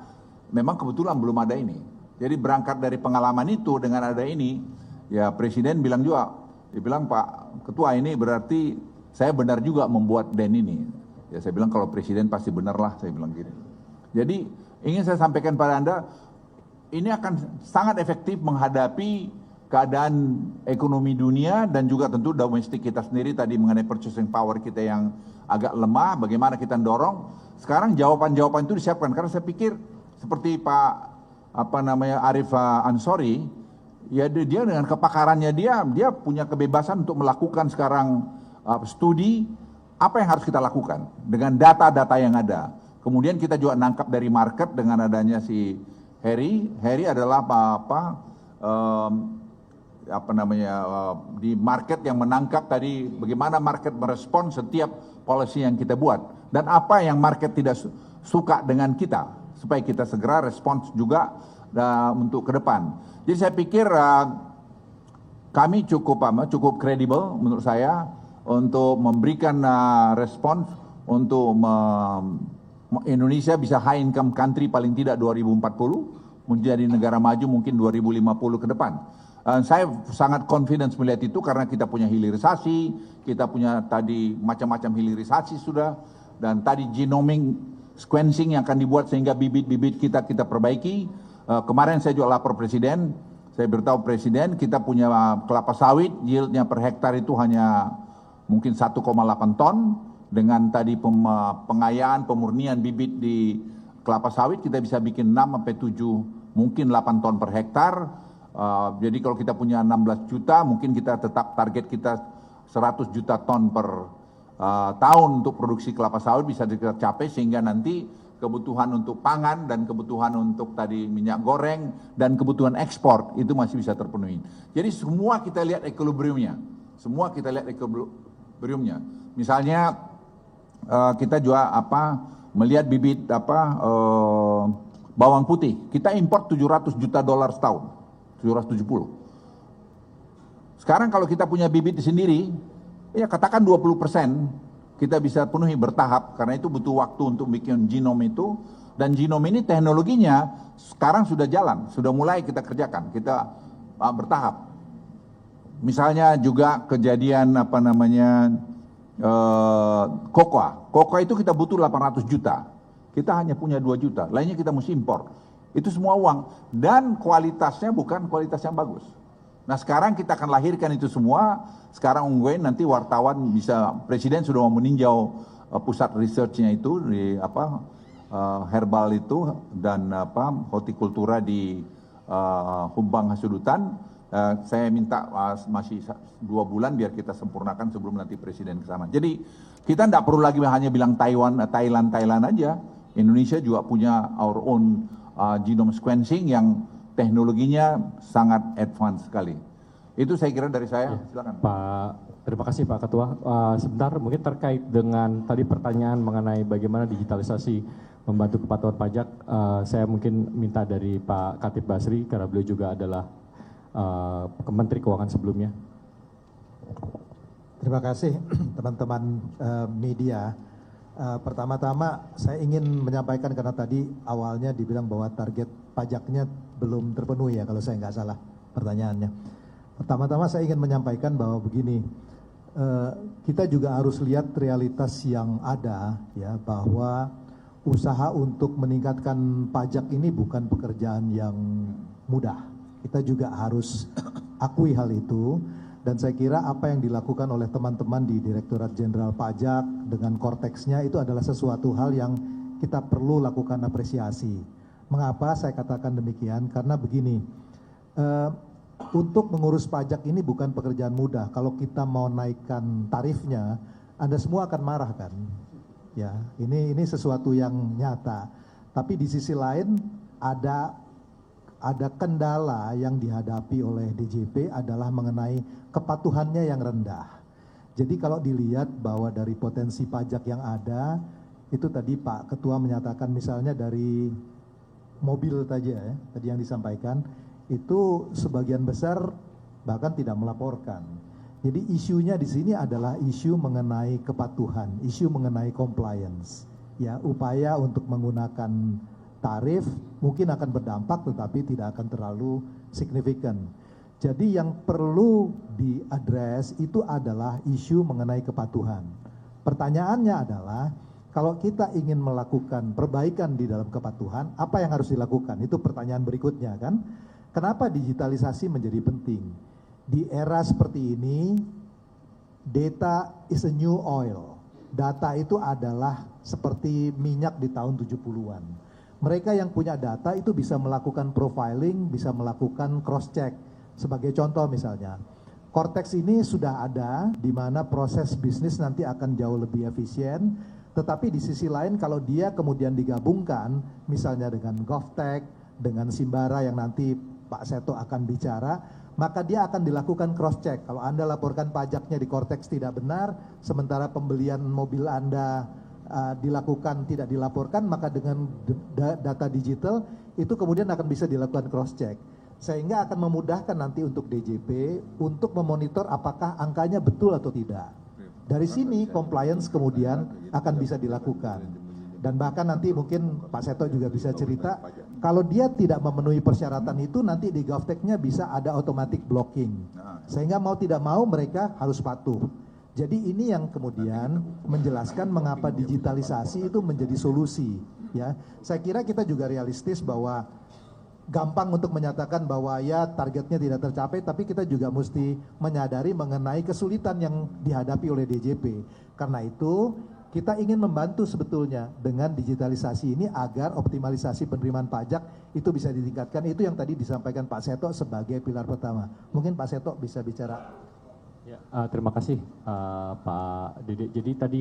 B: memang kebetulan belum ada ini. Jadi berangkat dari pengalaman itu, dengan ada ini, ya Presiden bilang juga, dia bilang, Pak Ketua, ini berarti saya benar juga membuat DEN ini. Ya saya bilang kalau Presiden pasti benar lah, saya bilang gini. Jadi ingin saya sampaikan pada Anda, ini akan sangat efektif menghadapi keadaan ekonomi dunia dan juga tentu domestik kita sendiri tadi mengenai purchasing power kita yang agak lemah, bagaimana kita dorong. Sekarang jawaban-jawaban itu disiapkan, karena saya pikir seperti Pak Arif Ansori, ya dia dengan kepakarannya dia punya kebebasan untuk melakukan sekarang studi apa yang harus kita lakukan dengan data-data yang ada. Kemudian kita juga nangkap dari market dengan adanya si Harry adalah di market yang menangkap tadi bagaimana market merespon setiap policy yang kita buat, dan apa yang market tidak suka dengan kita, supaya kita segera respons juga untuk ke depan. Jadi saya pikir kami cukup kredibel menurut saya untuk memberikan respons untuk Indonesia bisa high income country paling tidak 2040, menjadi negara maju mungkin 2050 ke depan. Saya sangat confidence melihat itu karena kita punya hilirisasi, kita punya tadi macam-macam hilirisasi sudah, dan tadi genomic sequencing yang akan dibuat sehingga bibit-bibit kita perbaiki. Kemarin saya juga lapor Presiden, saya beritahu Presiden kita punya kelapa sawit, yieldnya per hektar itu hanya mungkin 1,8 ton, dengan tadi pengayaan, pemurnian bibit di kelapa sawit kita bisa bikin 6-7, mungkin 8 ton per hektar. Jadi kalau kita punya 16 juta, mungkin kita tetap target kita 100 juta ton per tahun untuk produksi kelapa sawit bisa kita capai, sehingga nanti kebutuhan untuk pangan dan kebutuhan untuk tadi minyak goreng dan kebutuhan ekspor itu masih bisa terpenuhi. Jadi semua kita lihat equilibriumnya. Misalnya kita juga melihat bibit bawang putih. Kita import 700 juta dolar setahun, 770. Sekarang kalau kita punya bibit sendiri, ya katakan 20% kita bisa penuhi bertahap, karena itu butuh waktu untuk bikin genom itu. Dan genom ini teknologinya sekarang sudah jalan, sudah mulai kita kerjakan, kita bertahap. Misalnya juga kejadian kokoa itu kita butuh 800 juta. Kita hanya punya 2 juta, lainnya kita mesti impor. Itu semua uang dan kualitasnya bukan kualitas yang bagus. Nah sekarang kita akan lahirkan itu semua. Sekarang ungguin nanti wartawan bisa, Presiden sudah mau meninjau pusat researchnya itu di herbal itu dan hortikultura di Humbang Hasudutan. Saya minta masih 2 bulan biar kita sempurnakan sebelum nanti Presiden ke sana. Jadi kita tidak perlu lagi hanya bilang Thailand aja. Indonesia juga punya our own genome sequencing yang teknologinya sangat advance sekali. Itu saya kira dari saya. Silakan.
A: Terima kasih Pak Ketua. Sebentar mungkin terkait dengan tadi pertanyaan mengenai bagaimana digitalisasi membantu kepatuhan pajak. Saya mungkin minta dari Pak Khatib Basri karena beliau juga adalah Menteri Keuangan sebelumnya.
D: Terima kasih teman-teman media. Pertama-tama saya ingin menyampaikan karena tadi awalnya dibilang bahwa target pajaknya belum terpenuhi ya kalau saya nggak salah pertanyaannya. Pertama-tama saya ingin menyampaikan bahwa begini, kita juga harus lihat realitas yang ada ya, bahwa usaha untuk meningkatkan pajak ini bukan pekerjaan yang mudah. Kita juga harus akui hal itu. Dan saya kira apa yang dilakukan oleh teman-teman di Direktorat Jenderal Pajak dengan korteksnya itu adalah sesuatu hal yang kita perlu lakukan apresiasi. Mengapa saya katakan demikian? Karena begini, untuk mengurus pajak ini bukan pekerjaan mudah. Kalau kita mau naikkan tarifnya, Anda semua akan marah kan? Ya, ini sesuatu yang nyata. Tapi di sisi lain ada kendala yang dihadapi oleh DJP adalah mengenai kepatuhannya yang rendah. Jadi kalau dilihat bahwa dari potensi pajak yang ada, itu tadi Pak Ketua menyatakan misalnya dari mobil tadi ya, tadi yang disampaikan, itu sebagian besar bahkan tidak melaporkan. Jadi isunya di sini adalah isu mengenai kepatuhan, isu mengenai compliance. Ya, upaya untuk menggunakan tarif mungkin akan berdampak tetapi tidak akan terlalu signifikan. Jadi yang perlu diadres itu adalah isu mengenai kepatuhan. Pertanyaannya adalah kalau kita ingin melakukan perbaikan di dalam kepatuhan, apa yang harus dilakukan? Itu pertanyaan berikutnya kan. Kenapa digitalisasi menjadi penting? Di era seperti ini, data is a new oil. Data itu adalah seperti minyak di tahun 70-an. Mereka yang punya data itu bisa melakukan profiling, bisa melakukan cross check. Sebagai contoh misalnya, Cortex ini sudah ada di mana proses bisnis nanti akan jauh lebih efisien, tetapi di sisi lain kalau dia kemudian digabungkan misalnya dengan GovTech, dengan Simbara yang nanti Pak Seto akan bicara, maka dia akan dilakukan cross check. Kalau Anda laporkan pajaknya di Cortex tidak benar, sementara pembelian mobil Anda dilakukan tidak dilaporkan, maka dengan data digital itu kemudian akan bisa dilakukan cross check. Sehingga akan memudahkan nanti untuk DJP untuk memonitor apakah angkanya betul atau tidak. Dari sini compliance kemudian akan bisa dilakukan. Dan bahkan nanti mungkin Pak Seto juga bisa cerita, kalau dia tidak memenuhi persyaratan itu nanti di GovTech-nya bisa ada automatic blocking. Sehingga mau tidak mau mereka harus patuh. Jadi ini yang kemudian menjelaskan mengapa digitalisasi itu menjadi solusi. Ya, saya kira kita juga realistis bahwa gampang untuk menyatakan bahwa ya targetnya tidak tercapai, tapi kita juga mesti menyadari mengenai kesulitan yang dihadapi oleh DJP. Karena itu kita ingin membantu sebetulnya dengan digitalisasi ini agar optimalisasi penerimaan pajak itu bisa ditingkatkan. Itu yang tadi disampaikan Pak Seto sebagai pilar pertama. Mungkin Pak Seto bisa bicara.
A: Ya, terima kasih Pak Dede. Jadi tadi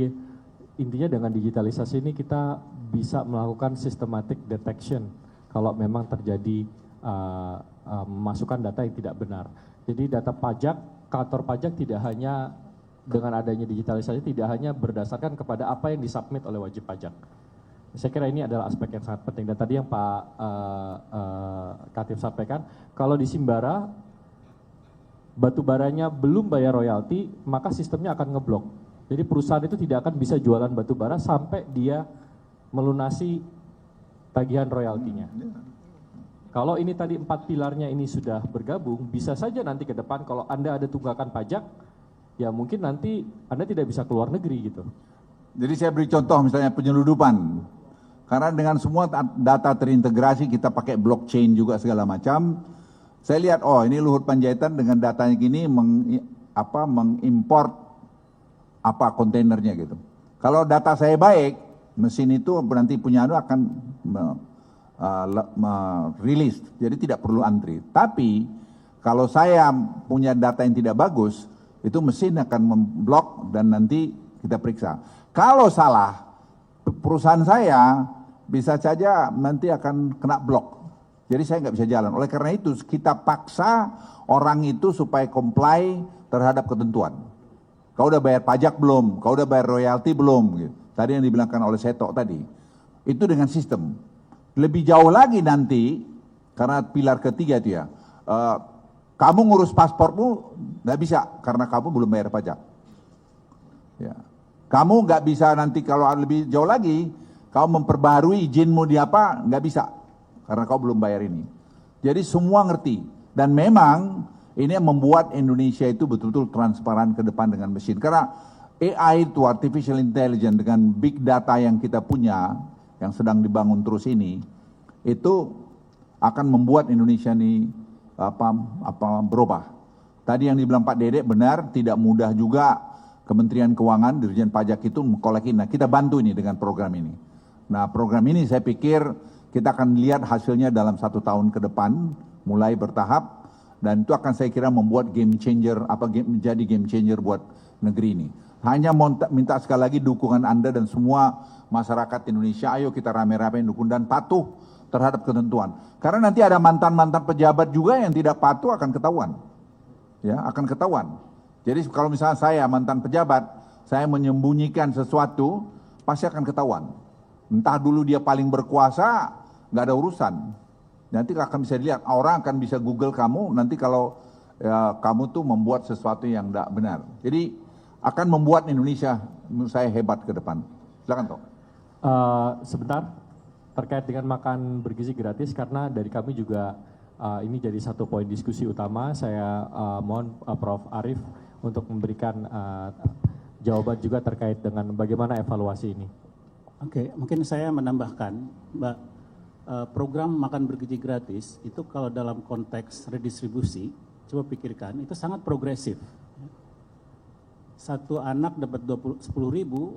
A: intinya dengan digitalisasi ini kita bisa melakukan systematic detection kalau memang terjadi masukan data yang tidak benar. Jadi data pajak, kantor pajak tidak hanya dengan adanya digitalisasi tidak hanya berdasarkan kepada apa yang disubmit oleh wajib pajak. Saya kira ini adalah aspek yang sangat penting. Dan tadi yang Pak Katip sampaikan, kalau di Simbara batu baranya belum bayar royalti, maka sistemnya akan ngeblok. Jadi perusahaan itu tidak akan bisa jualan batu bara sampai dia melunasi tagihan royaltinya. Kalau ini tadi 4 pilarnya ini sudah bergabung, bisa saja nanti ke depan kalau Anda ada tunggakan pajak, ya mungkin nanti Anda tidak bisa keluar negeri gitu.
B: Jadi saya beri contoh misalnya penyeludupan. Karena dengan semua data terintegrasi, kita pakai blockchain juga segala macam. Saya lihat, oh ini Luhut Panjaitan dengan datanya gini mengimport apa kontainernya gitu. Kalau data saya baik, mesin itu nanti punya akan rilis, jadi tidak perlu antri. Tapi kalau saya punya data yang tidak bagus, itu mesin akan memblok dan nanti kita periksa. Kalau salah, perusahaan saya bisa saja nanti akan kena blok. Jadi saya nggak bisa jalan. Oleh karena itu kita paksa orang itu supaya comply terhadap ketentuan. Kau udah bayar pajak belum? Kau udah bayar royalti belum? Gitu. Tadi yang dibilangkan oleh Seto tadi. Itu dengan sistem. Lebih jauh lagi nanti, karena pilar ketiga itu ya, kamu ngurus paspormu nggak bisa karena kamu belum bayar pajak. Ya. Kamu nggak bisa nanti kalau lebih jauh lagi, kamu memperbaharui izinmu di apa, nggak bisa. Karena kau belum bayar ini. Jadi semua ngerti. Dan memang ini yang membuat Indonesia itu betul-betul transparan ke depan dengan mesin. Karena AI itu, Artificial Intelligence, dengan big data yang kita punya, yang sedang dibangun terus ini, itu akan membuat Indonesia ini berubah. Tadi yang dibilang Pak Dedek benar, tidak mudah juga Kementerian Keuangan, Dirjen Pajak itu mengkolekin. Nah, kita bantu ini dengan program ini. Nah, program ini saya pikir kita akan lihat hasilnya dalam 1 tahun ke depan, mulai bertahap, dan itu akan saya kira membuat menjadi game changer buat negeri ini. Hanya minta sekali lagi dukungan Anda dan semua masyarakat Indonesia, ayo kita rame-rame dukung dan patuh terhadap ketentuan. Karena nanti ada mantan-mantan pejabat juga yang tidak patuh akan ketahuan. Ya, akan ketahuan. Jadi kalau misalnya saya mantan pejabat, saya menyembunyikan sesuatu, pasti akan ketahuan. Entah dulu dia paling berkuasa, nggak ada urusan. Nanti akan bisa dilihat, orang akan bisa Google kamu, nanti kalau kamu tuh membuat sesuatu yang tidak benar. Jadi akan membuat Indonesia menurut saya hebat ke depan. Silakan Tok.
A: Sebentar, terkait dengan makan bergizi gratis, karena dari kami juga ini jadi satu poin diskusi utama. Saya mohon Prof. Arief untuk memberikan jawaban juga terkait dengan bagaimana evaluasi ini.
E: Oke, mungkin saya menambahkan, Mbak, program makan bergizi gratis itu kalau dalam konteks redistribusi, coba pikirkan, itu sangat progresif. Satu anak dapat 10.000,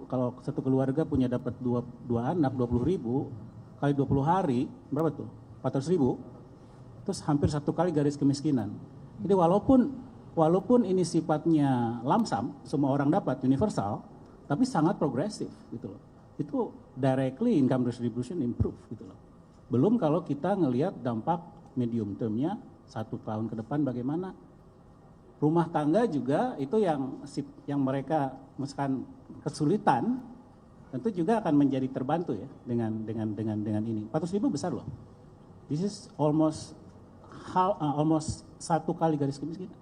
E: kalau satu keluarga punya dapat dua anak 20.000, kali 20 hari, berapa tuh? 400.000, terus hampir 1 kali garis kemiskinan. Jadi walaupun ini sifatnya lamsam, semua orang dapat, universal, tapi sangat progresif gitu loh. Itu directly income distribution improve gitu loh. Belum kalau kita ngelihat dampak medium termnya 1 tahun ke depan bagaimana. Rumah tangga juga itu yang mereka misalkan kesulitan, tentu juga akan menjadi terbantu ya dengan ini. 400.000 besar loh. This is almost 1 kali garis kemiskinan.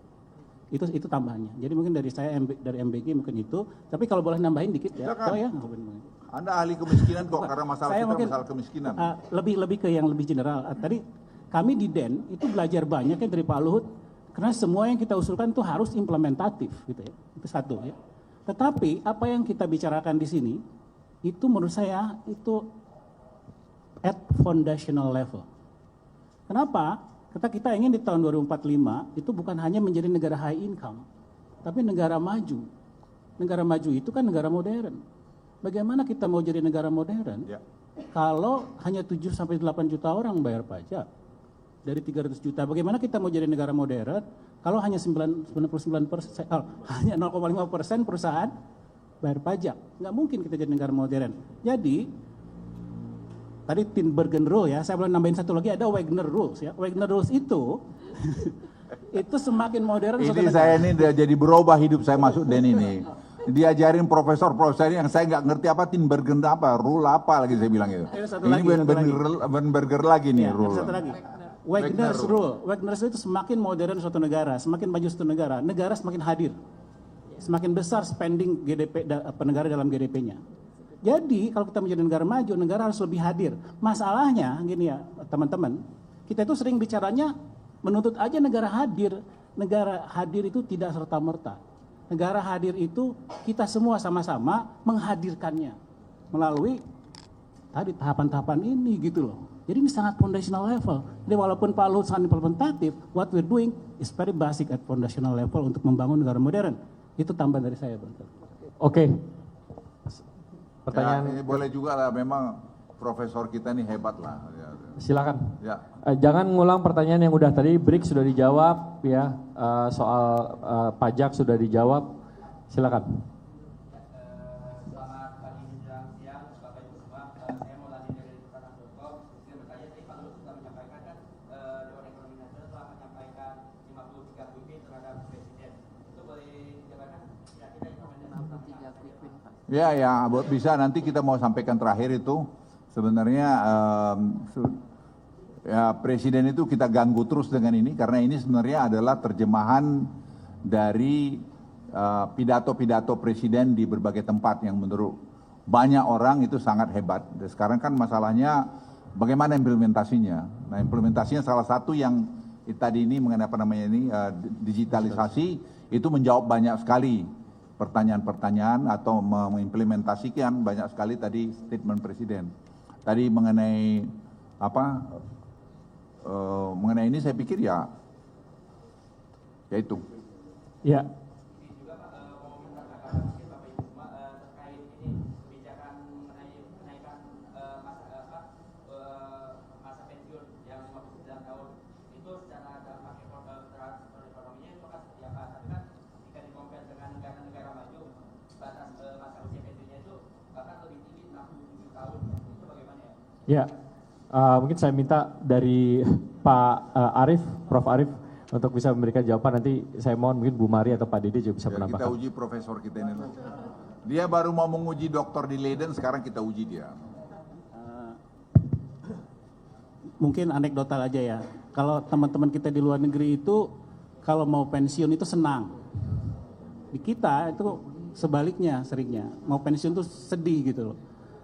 E: Itu tambahannya. Jadi mungkin dari saya dari MBG mungkin itu. Tapi kalau boleh nambahin dikit ya. Oh ya.
B: Anda ahli kemiskinan kok, karena masalah
E: saya
B: kita
E: mungkin,
B: masalah kemiskinan.
E: Lebih ke yang lebih general. Tadi kami di DEN itu belajar banyak ya dari Pak Luhut, karena semua yang kita usulkan itu harus implementatif gitu ya. Itu satu ya. Tetapi apa yang kita bicarakan di sini itu menurut saya itu at foundational level. Kenapa? Kita ingin di tahun 2045 itu bukan hanya menjadi negara high income, tapi negara maju. Negara maju itu kan negara modern. Bagaimana kita mau jadi negara modern kalau hanya 7-8 juta orang bayar pajak dari 300 juta? Bagaimana kita mau jadi negara modern kalau hanya 99%, hanya 0,5% perusahaan bayar pajak? Nggak mungkin kita jadi negara modern. Jadi tadi Tinbergen Rule ya, saya boleh nambahin satu lagi, ada Wagner Rules ya. Wagner Rules itu itu semakin modern suatu
B: Ini
E: negara.
B: saya ini udah jadi berubah hidup saya masuk Den ini. Diajarin profesor yang saya nggak ngerti apa Tinbergen apa, rule apa lagi saya bilang itu.
E: Ada satu
B: Ini
E: lagi,
B: Weinberger lagi nih
E: Ya, ada
B: rule.
E: satu lagi. Wagner's rule. Wagner's itu semakin modern suatu negara, semakin maju suatu negara, negara semakin hadir. Semakin besar spending negara dalam GDP-nya. Jadi kalau kita menjadi negara maju, negara harus lebih hadir. Masalahnya gini ya teman-teman, kita itu sering bicaranya menuntut aja negara hadir. Negara hadir itu tidak serta-merta. Negara hadir itu kita semua sama-sama menghadirkannya melalui tadi tahapan-tahapan ini gitu loh. Jadi ini sangat foundational level. Jadi walaupun Pak Luhut sangat implementatif, what we're doing is very basic at foundational level untuk membangun negara modern. Itu tambahan dari saya, Bang.
A: Oke.
B: Ya,
A: Pertanyaan,
B: ini boleh juga lah, memang profesor kita ini hebat lah.
A: silakan.
B: Ya.
A: Jangan ngulang pertanyaan yang udah tadi, BRIC sudah dijawab ya, soal pajak sudah dijawab. Silakan.
F: Selamat pagi menjelang siang, Bapak Ibu semua. Saya mau lanjut dari Tanah.com. Saya bertanya tadi Pak Luhut sudah menyampaikan kan Dewan Ekonomi Nasional telah menyampaikan 53 quick win terhadap Presiden. Itu boleh dijabarkan kira-kira informasinya apa? 53 quick win Pak.
B: Ya, bisa nanti kita mau sampaikan terakhir itu sebenarnya ya presiden itu kita ganggu terus dengan ini karena ini sebenarnya adalah terjemahan dari pidato-pidato presiden di berbagai tempat yang menurut banyak orang itu sangat hebat. Dan sekarang kan masalahnya bagaimana implementasinya. Nah, implementasinya salah satu yang tadi ini mengenai apa namanya ini digitalisasi itu menjawab banyak sekali pertanyaan-pertanyaan atau mengimplementasikan banyak sekali tadi statement presiden. Tadi mengenai apa? Mengenai ini saya pikir ya itu.
A: Ya.
F: Ini juga Pak mau minta tanggapan mungkin Bapak Ibu semua terkait ini kebijakan menaikkan masa pensiun yang 59 tahun itu secara dampak ekonominya itu akan seperti apa? Tapi kan jika dikompar dengan negara-negara maju batas masa usia pensiunnya itu bahkan lebih tinggi 67 tahun. Itu bagaimana ya?
A: Ya, mungkin saya minta dari Pak Arief, Prof. Arief untuk bisa memberikan jawaban. Nanti saya mohon mungkin Bu Mari atau Pak Dede juga bisa
B: Ya, kita
A: menambahkan.
B: uji profesor kita ini. Dia baru mau menguji doktor di Leiden, sekarang kita uji dia.
E: Mungkin anekdotal aja ya. Kalau teman-teman kita di luar negeri itu kalau mau pensiun itu senang. Di kita itu sebaliknya seringnya. Mau pensiun itu sedih gitu loh.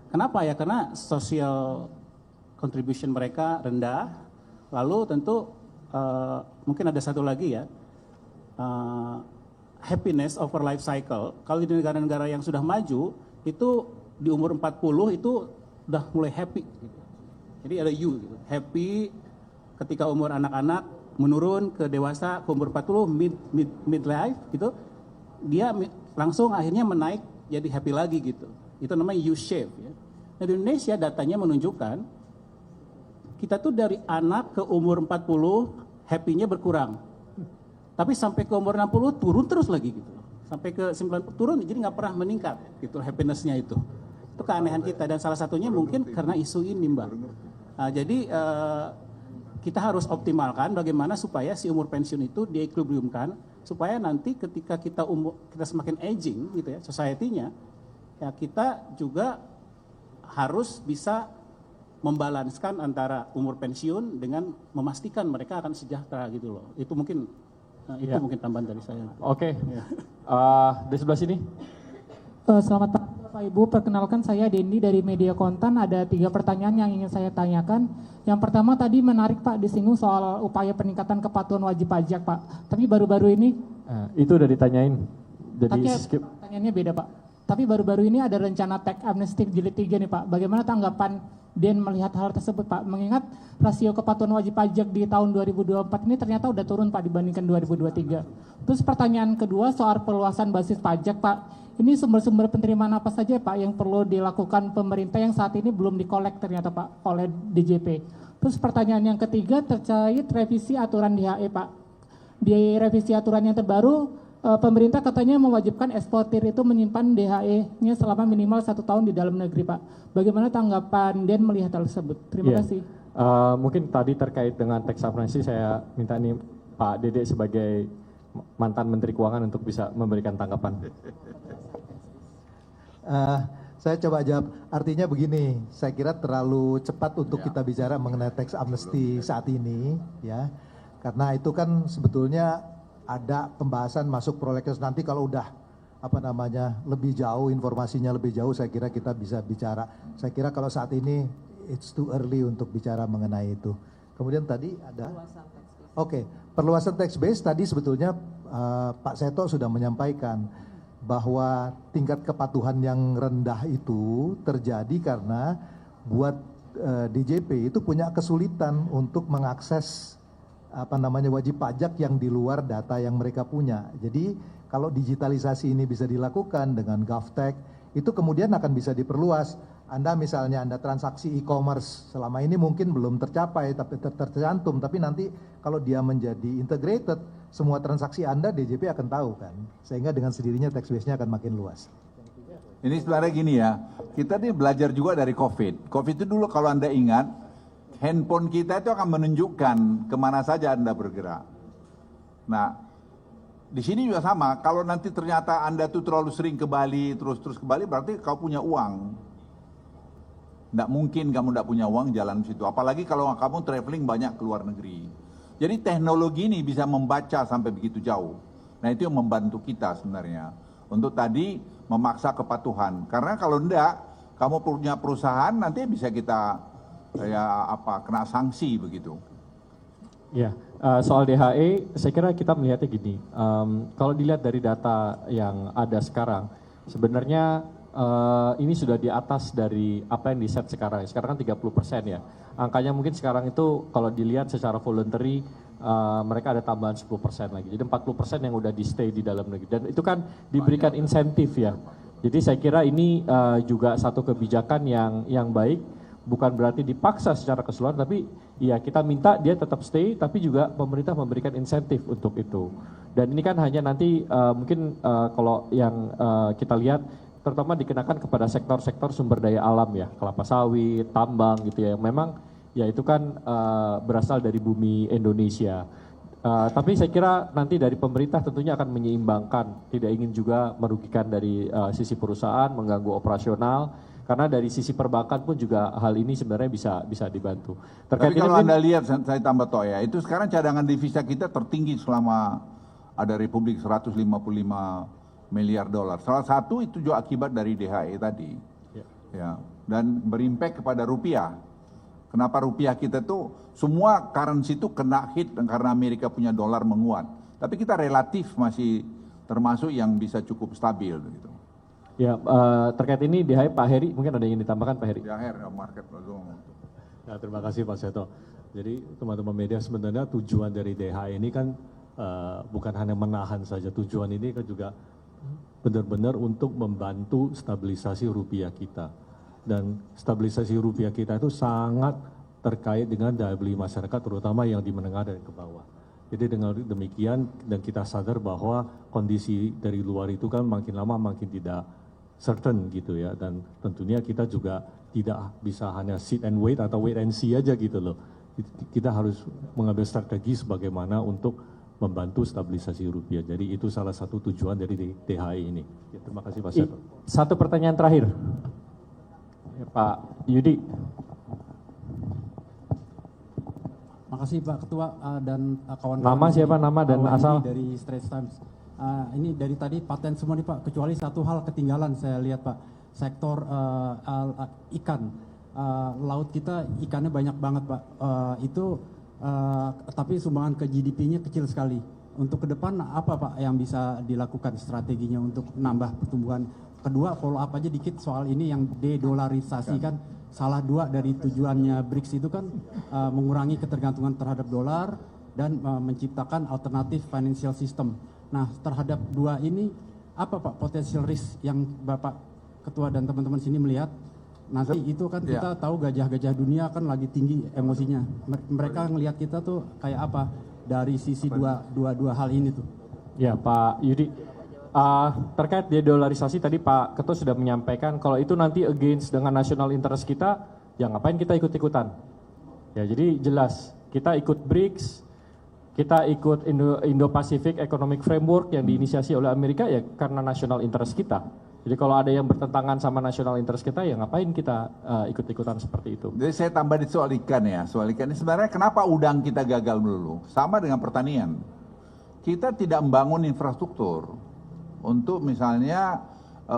E: Kenapa ya? Karena social contribution mereka rendah. Lalu tentu mungkin ada satu lagi ya. Happiness over life cycle. Kalau di negara-negara yang sudah maju itu di umur 40 itu udah mulai happy gitu. Jadi ada you gitu. Happy ketika umur anak-anak menurun ke dewasa ke umur 40 midlife gitu. Dia langsung akhirnya menaik jadi happy lagi gitu. Itu namanya U shape ya. Nah, di Indonesia datanya menunjukkan kita tuh dari anak ke umur 40 happy-nya berkurang. Tapi sampai ke umur 60 turun terus lagi gitu. Sampai ke 90 turun jadi nggak pernah meningkat gitu happiness-nya itu. Itu keanehan kita dan salah satunya mungkin karena isu ini Mbak. Nah, jadi kita harus optimalkan bagaimana supaya si umur pensiun itu diequilibriumkan supaya nanti ketika kita semakin aging gitu ya society-nya ya kita juga harus bisa membalanskan antara umur pensiun dengan memastikan mereka akan sejahtera gitu loh. Itu mungkin itu
A: Ya.
E: mungkin tambahan dari saya.
A: Oke. Di sebelah sini.
C: Selamat pagi Bapak Ibu, perkenalkan saya Dendi dari Media Kontan. Ada 3 pertanyaan yang ingin saya tanyakan. Yang pertama tadi menarik Pak disinggung soal upaya peningkatan kepatuhan wajib pajak Pak. Tapi baru-baru ini,
A: Itu udah ditanyain. Jadi
C: tapi
A: skip.
C: pertanyaannya beda Pak. Tapi baru-baru ini ada rencana tax amnesty jilid 3 nih Pak. Bagaimana tanggapan Den melihat hal tersebut Pak? Mengingat rasio kepatuhan wajib pajak di tahun 2024 ini ternyata udah turun Pak dibandingkan 2023. Terus pertanyaan kedua soal perluasan basis pajak Pak. Ini sumber-sumber penerimaan apa saja Pak yang perlu dilakukan pemerintah yang saat ini belum dikolek ternyata Pak oleh DJP. Terus pertanyaan yang ketiga terkait revisi aturan DHE Pak. Di revisi aturan yang terbaru, pemerintah katanya mewajibkan eksportir itu menyimpan DHE-nya selama minimal 1 tahun di dalam negeri Pak. Bagaimana tanggapan Den melihat hal tersebut? Terima
A: Iya.
C: kasih.
A: Mungkin tadi terkait dengan tax amnesty saya minta ini Pak Dede sebagai mantan Menteri Keuangan untuk bisa memberikan tanggapan.
D: Saya coba jawab. Artinya begini, saya kira terlalu cepat untuk kita bicara mengenai tax amnesty saat ini, ya. Karena itu kan sebetulnya ada pembahasan masuk prolegnas nanti kalau udah lebih jauh, informasinya lebih jauh, saya kira kita bisa bicara. Saya kira kalau saat ini it's too early untuk bicara mengenai itu. Kemudian tadi ada perluasan tax base tadi sebetulnya Pak Seto sudah menyampaikan bahwa tingkat kepatuhan yang rendah itu terjadi karena buat DJP itu punya kesulitan untuk mengakses wajib pajak yang di luar data yang mereka punya. Jadi kalau digitalisasi ini bisa dilakukan dengan GovTech, itu kemudian akan bisa diperluas. Anda misalnya Anda transaksi e-commerce selama ini mungkin belum tercapai tapi tercantum, tapi nanti kalau dia menjadi integrated, semua transaksi Anda DJP akan tahu kan, sehingga dengan sendirinya tax base-nya akan makin luas.
B: Ini sebenarnya gini ya, kita nih belajar juga dari COVID. COVID itu dulu kalau Anda ingat, handphone kita itu akan menunjukkan kemana saja Anda bergerak. Nah, di sini juga sama, kalau nanti ternyata Anda tuh terlalu sering ke Bali, terus ke Bali, berarti kau punya uang. Tidak mungkin kamu tidak punya uang jalan di situ, apalagi kalau kamu traveling banyak ke luar negeri. Jadi teknologi ini bisa membaca sampai begitu jauh. Nah itu yang membantu kita sebenarnya, untuk tadi memaksa kepatuhan. Karena kalau enggak, kamu punya perusahaan nanti bisa kita kena sanksi begitu.
A: Ya, soal DHE, saya kira kita melihatnya gini. Kalau dilihat dari data yang ada sekarang, sebenarnya ini sudah di atas dari apa yang di-set sekarang. Sekarang kan 30% ya. Angkanya mungkin sekarang itu kalau dilihat secara voluntary, mereka ada tambahan 10% lagi. Jadi 40% yang udah di-stay di dalam negeri. Dan itu kan diberikan insentif ya. Jadi saya kira ini juga satu kebijakan yang baik. Bukan berarti dipaksa secara keseluruhan, tapi ya kita minta dia tetap stay, tapi juga pemerintah memberikan insentif untuk itu. Dan ini kan hanya nanti mungkin kalau yang kita lihat, terutama dikenakan kepada sektor-sektor sumber daya alam ya, kelapa sawit, tambang gitu ya, yang memang ya itu kan berasal dari bumi Indonesia. Tapi saya kira nanti dari pemerintah tentunya akan menyeimbangkan, tidak ingin juga merugikan dari sisi perusahaan, mengganggu operasional, karena dari sisi perbankan pun juga hal ini sebenarnya bisa dibantu.
B: Tapi kalau Anda lihat, saya tambah toh ya, itu sekarang cadangan devisa kita tertinggi selama ada Republik 155 miliar dolar. Salah satu itu juga akibat dari DHE tadi. Ya. Dan berimpact kepada rupiah. Kenapa rupiah kita tuh semua currency itu kena hit karena Amerika punya dolar menguat. Tapi kita relatif masih termasuk yang bisa cukup stabil gitu.
A: Ya, terkait ini DHE Pak Heri, mungkin ada yang ingin ditambahkan Pak Heri?
B: Market
G: Ya, terima kasih Pak Seto. Jadi teman-teman media, sebenarnya tujuan dari DHE ini kan bukan hanya menahan saja, tujuan ini kan juga benar-benar untuk membantu stabilisasi rupiah kita. Dan stabilisasi rupiah kita itu sangat terkait dengan daya beli masyarakat, terutama yang di menengah dan ke bawah. Jadi dengan demikian, dan kita sadar bahwa kondisi dari luar itu kan makin lama makin tidak certain gitu ya. Dan tentunya kita juga tidak bisa hanya sit and wait atau wait and see aja gitu loh. Kita harus mengambil strategi sebagaimana untuk membantu stabilisasi rupiah. Jadi itu salah satu tujuan dari DHE ini. Ya, terima kasih Pak Seto.
A: Satu pertanyaan terakhir, ya, Pak Yudi.
H: Makasih Pak Ketua dan kawan-kawan.
A: Nama siapa, nama dan asal?
H: Dari Straits Times. Ini dari tadi paten semua nih Pak, kecuali satu hal ketinggalan saya lihat Pak, sektor ikan. Laut kita ikannya banyak banget Pak. Tapi sumbangan ke GDP-nya kecil sekali. Untuk ke depan apa Pak yang bisa dilakukan strateginya untuk nambah pertumbuhan? Kedua, follow up aja dikit soal ini yang de-dolarisasi kan. Salah dua dari tujuannya BRICS itu kan mengurangi ketergantungan terhadap dolar dan menciptakan alternatif financial system. Nah, terhadap dua ini apa Pak potensial risk yang Bapak Ketua dan teman-teman sini melihat? Nanti itu kan kita tahu gajah-gajah dunia kan lagi tinggi emosinya. Mereka ngelihat kita tuh kayak apa dari sisi dua hal ini tuh?
A: Ya Pak Yudi, terkait de-dolarisasi tadi Pak Ketua sudah menyampaikan kalau itu nanti against dengan national interest kita, ya ngapain kita ikut-ikutan? Ya jadi jelas kita ikut BRICS, kita ikut Indo-Pacific Economic Framework yang diinisiasi oleh Amerika ya karena national interest kita. Jadi kalau ada yang bertentangan sama national interest kita, ya ngapain kita ikut-ikutan seperti itu.
B: Jadi saya tambah di soal ikan ya. Soal ikan ini sebenarnya kenapa udang kita gagal melulu? Sama dengan pertanian. Kita tidak membangun infrastruktur untuk misalnya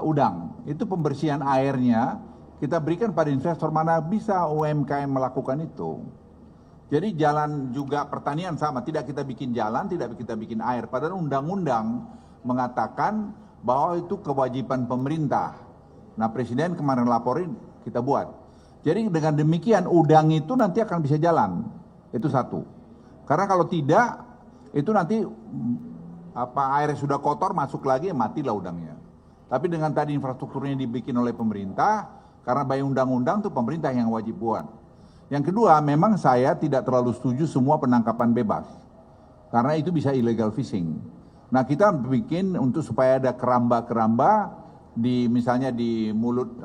B: udang. Itu pembersihan airnya kita berikan pada investor, mana bisa UMKM melakukan itu. Jadi jalan juga pertanian sama. Tidak kita bikin jalan, tidak kita bikin air. Padahal undang-undang mengatakan bahwa itu kewajiban pemerintah. Nah, Presiden kemarin laporin, kita buat. Jadi dengan demikian udang itu nanti akan bisa jalan. Itu satu. Karena kalau tidak, itu nanti airnya sudah kotor, masuk lagi, matilah udangnya. Tapi dengan tadi infrastrukturnya dibikin oleh pemerintah, karena by undang-undang itu pemerintah yang wajib buat. Yang kedua, memang saya tidak terlalu setuju semua penangkapan bebas. Karena itu bisa illegal fishing. Nah, kita bikin untuk supaya ada keramba-keramba di misalnya di mulut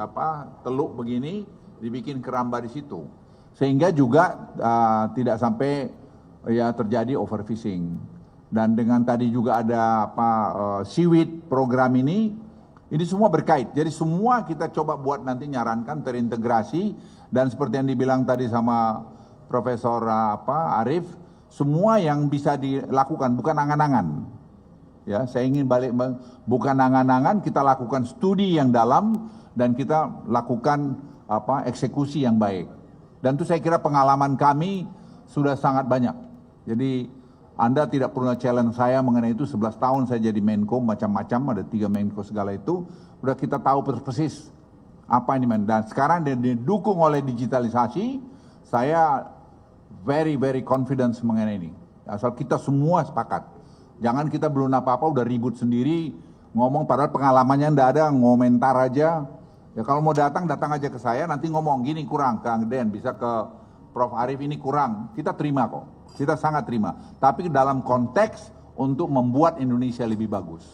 B: teluk begini, dibikin keramba di situ. Sehingga juga tidak sampai ya terjadi overfishing. Dan dengan tadi juga ada seaweed program ini semua berkait. Jadi semua kita coba buat nanti nyarankan terintegrasi, dan seperti yang dibilang tadi sama Profesor Arif, semua yang bisa dilakukan bukan angan-angan. Ya, saya ingin balik bukan angan-angan, kita lakukan studi yang dalam dan kita lakukan eksekusi yang baik. Dan itu saya kira pengalaman kami sudah sangat banyak. Jadi Anda tidak pernah challenge saya mengenai itu. 11 tahun saya jadi Menko, macam-macam, ada 3 Menko segala itu. Udah kita tahu persis apa ini. Dan sekarang didukung oleh digitalisasi, saya very confident mengenai ini. Asal kita semua sepakat. Jangan kita belum apa-apa udah ribut sendiri, ngomong padahal pengalamannya ndak ada, ngomentar aja. Ya kalau mau datang aja ke saya, nanti ngomong gini kurang, Kang Den, bisa ke Prof. Arif ini kurang. Kita terima kok, kita sangat terima. Tapi dalam konteks untuk membuat Indonesia lebih bagus.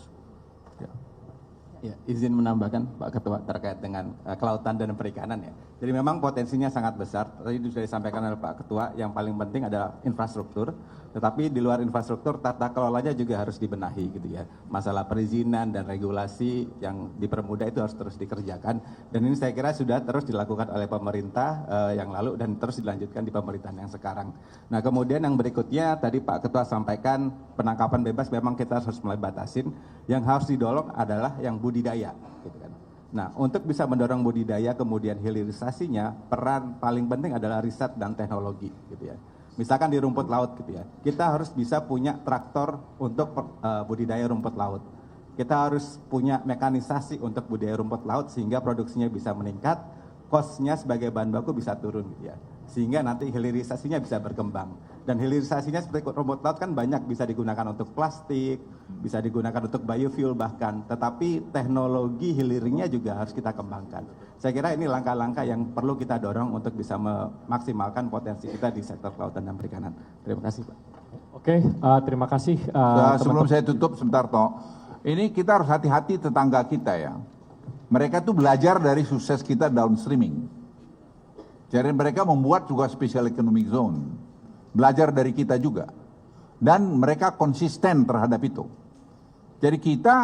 I: Ya, izin menambahkan Pak Ketua terkait dengan kelautan dan perikanan ya. Jadi memang potensinya sangat besar. Tadi sudah disampaikan oleh Pak Ketua, yang paling penting adalah infrastruktur. Tetapi di luar infrastruktur, tata kelolanya juga harus dibenahi gitu ya. Masalah perizinan dan regulasi yang dipermudah itu harus terus dikerjakan. Dan ini saya kira sudah terus dilakukan oleh pemerintah yang lalu dan terus dilanjutkan di pemerintahan yang sekarang. Nah, kemudian yang berikutnya tadi Pak Ketua sampaikan penangkapan bebas memang kita harus mulai batasin. Yang harus didorong adalah yang budidaya gitu kan. Nah, untuk bisa mendorong budidaya kemudian hilirisasinya, peran paling penting adalah riset dan teknologi gitu ya. Misalkan di rumput laut gitu ya, kita harus bisa punya traktor untuk budidaya rumput laut. Kita harus punya mekanisasi untuk budidaya rumput laut sehingga produksinya bisa meningkat, cost-nya sebagai bahan baku bisa turun gitu ya. Sehingga nanti hilirisasinya bisa berkembang. Dan hilirisasinya seperti rumput laut kan banyak, bisa digunakan untuk plastik, bisa digunakan untuk biofuel bahkan. Tetapi teknologi hilirnya juga harus kita kembangkan. Saya kira ini langkah-langkah yang perlu kita dorong untuk bisa memaksimalkan potensi kita di sektor kelautan dan perikanan. Terima kasih Pak.
A: Oke, terima kasih.
B: Sebelum saya tutup sebentar toh, ini kita harus hati-hati tetangga kita ya. Mereka tuh belajar dari sukses kita downstreaming. Jadi mereka membuat juga special economic zone. Belajar dari kita juga. Dan mereka konsisten terhadap itu. Jadi kita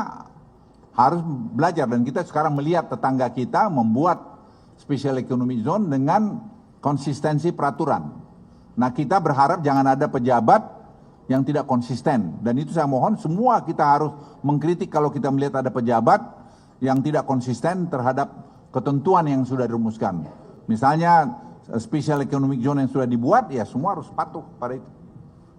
B: harus belajar, dan kita sekarang melihat tetangga kita membuat special economic zone dengan konsistensi peraturan. Nah, kita berharap jangan ada pejabat yang tidak konsisten. Dan itu saya mohon semua kita harus mengkritik kalau kita melihat ada pejabat yang tidak konsisten terhadap ketentuan yang sudah dirumuskan. Misalnya special economic zone yang sudah dibuat, ya semua harus patuh pada itu.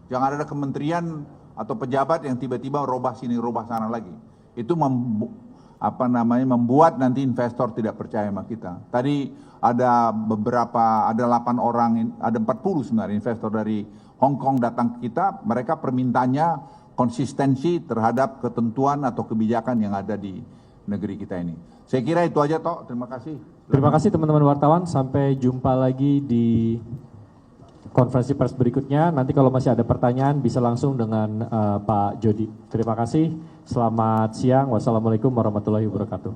B: Jangan ada kementerian atau pejabat yang tiba-tiba robah sini, robah sana lagi. Itu membuat nanti investor tidak percaya sama kita. Tadi ada 8 orang, ada 40 sebenarnya investor dari Hong Kong datang ke kita, mereka permintaannya konsistensi terhadap ketentuan atau kebijakan yang ada di negeri kita ini. Saya kira itu aja toh, terima kasih.
A: Terima kasih teman-teman wartawan, sampai jumpa lagi di konferensi pers berikutnya. Nanti kalau masih ada pertanyaan bisa langsung dengan Pak Jody. Terima kasih, selamat siang, wassalamualaikum warahmatullahi wabarakatuh.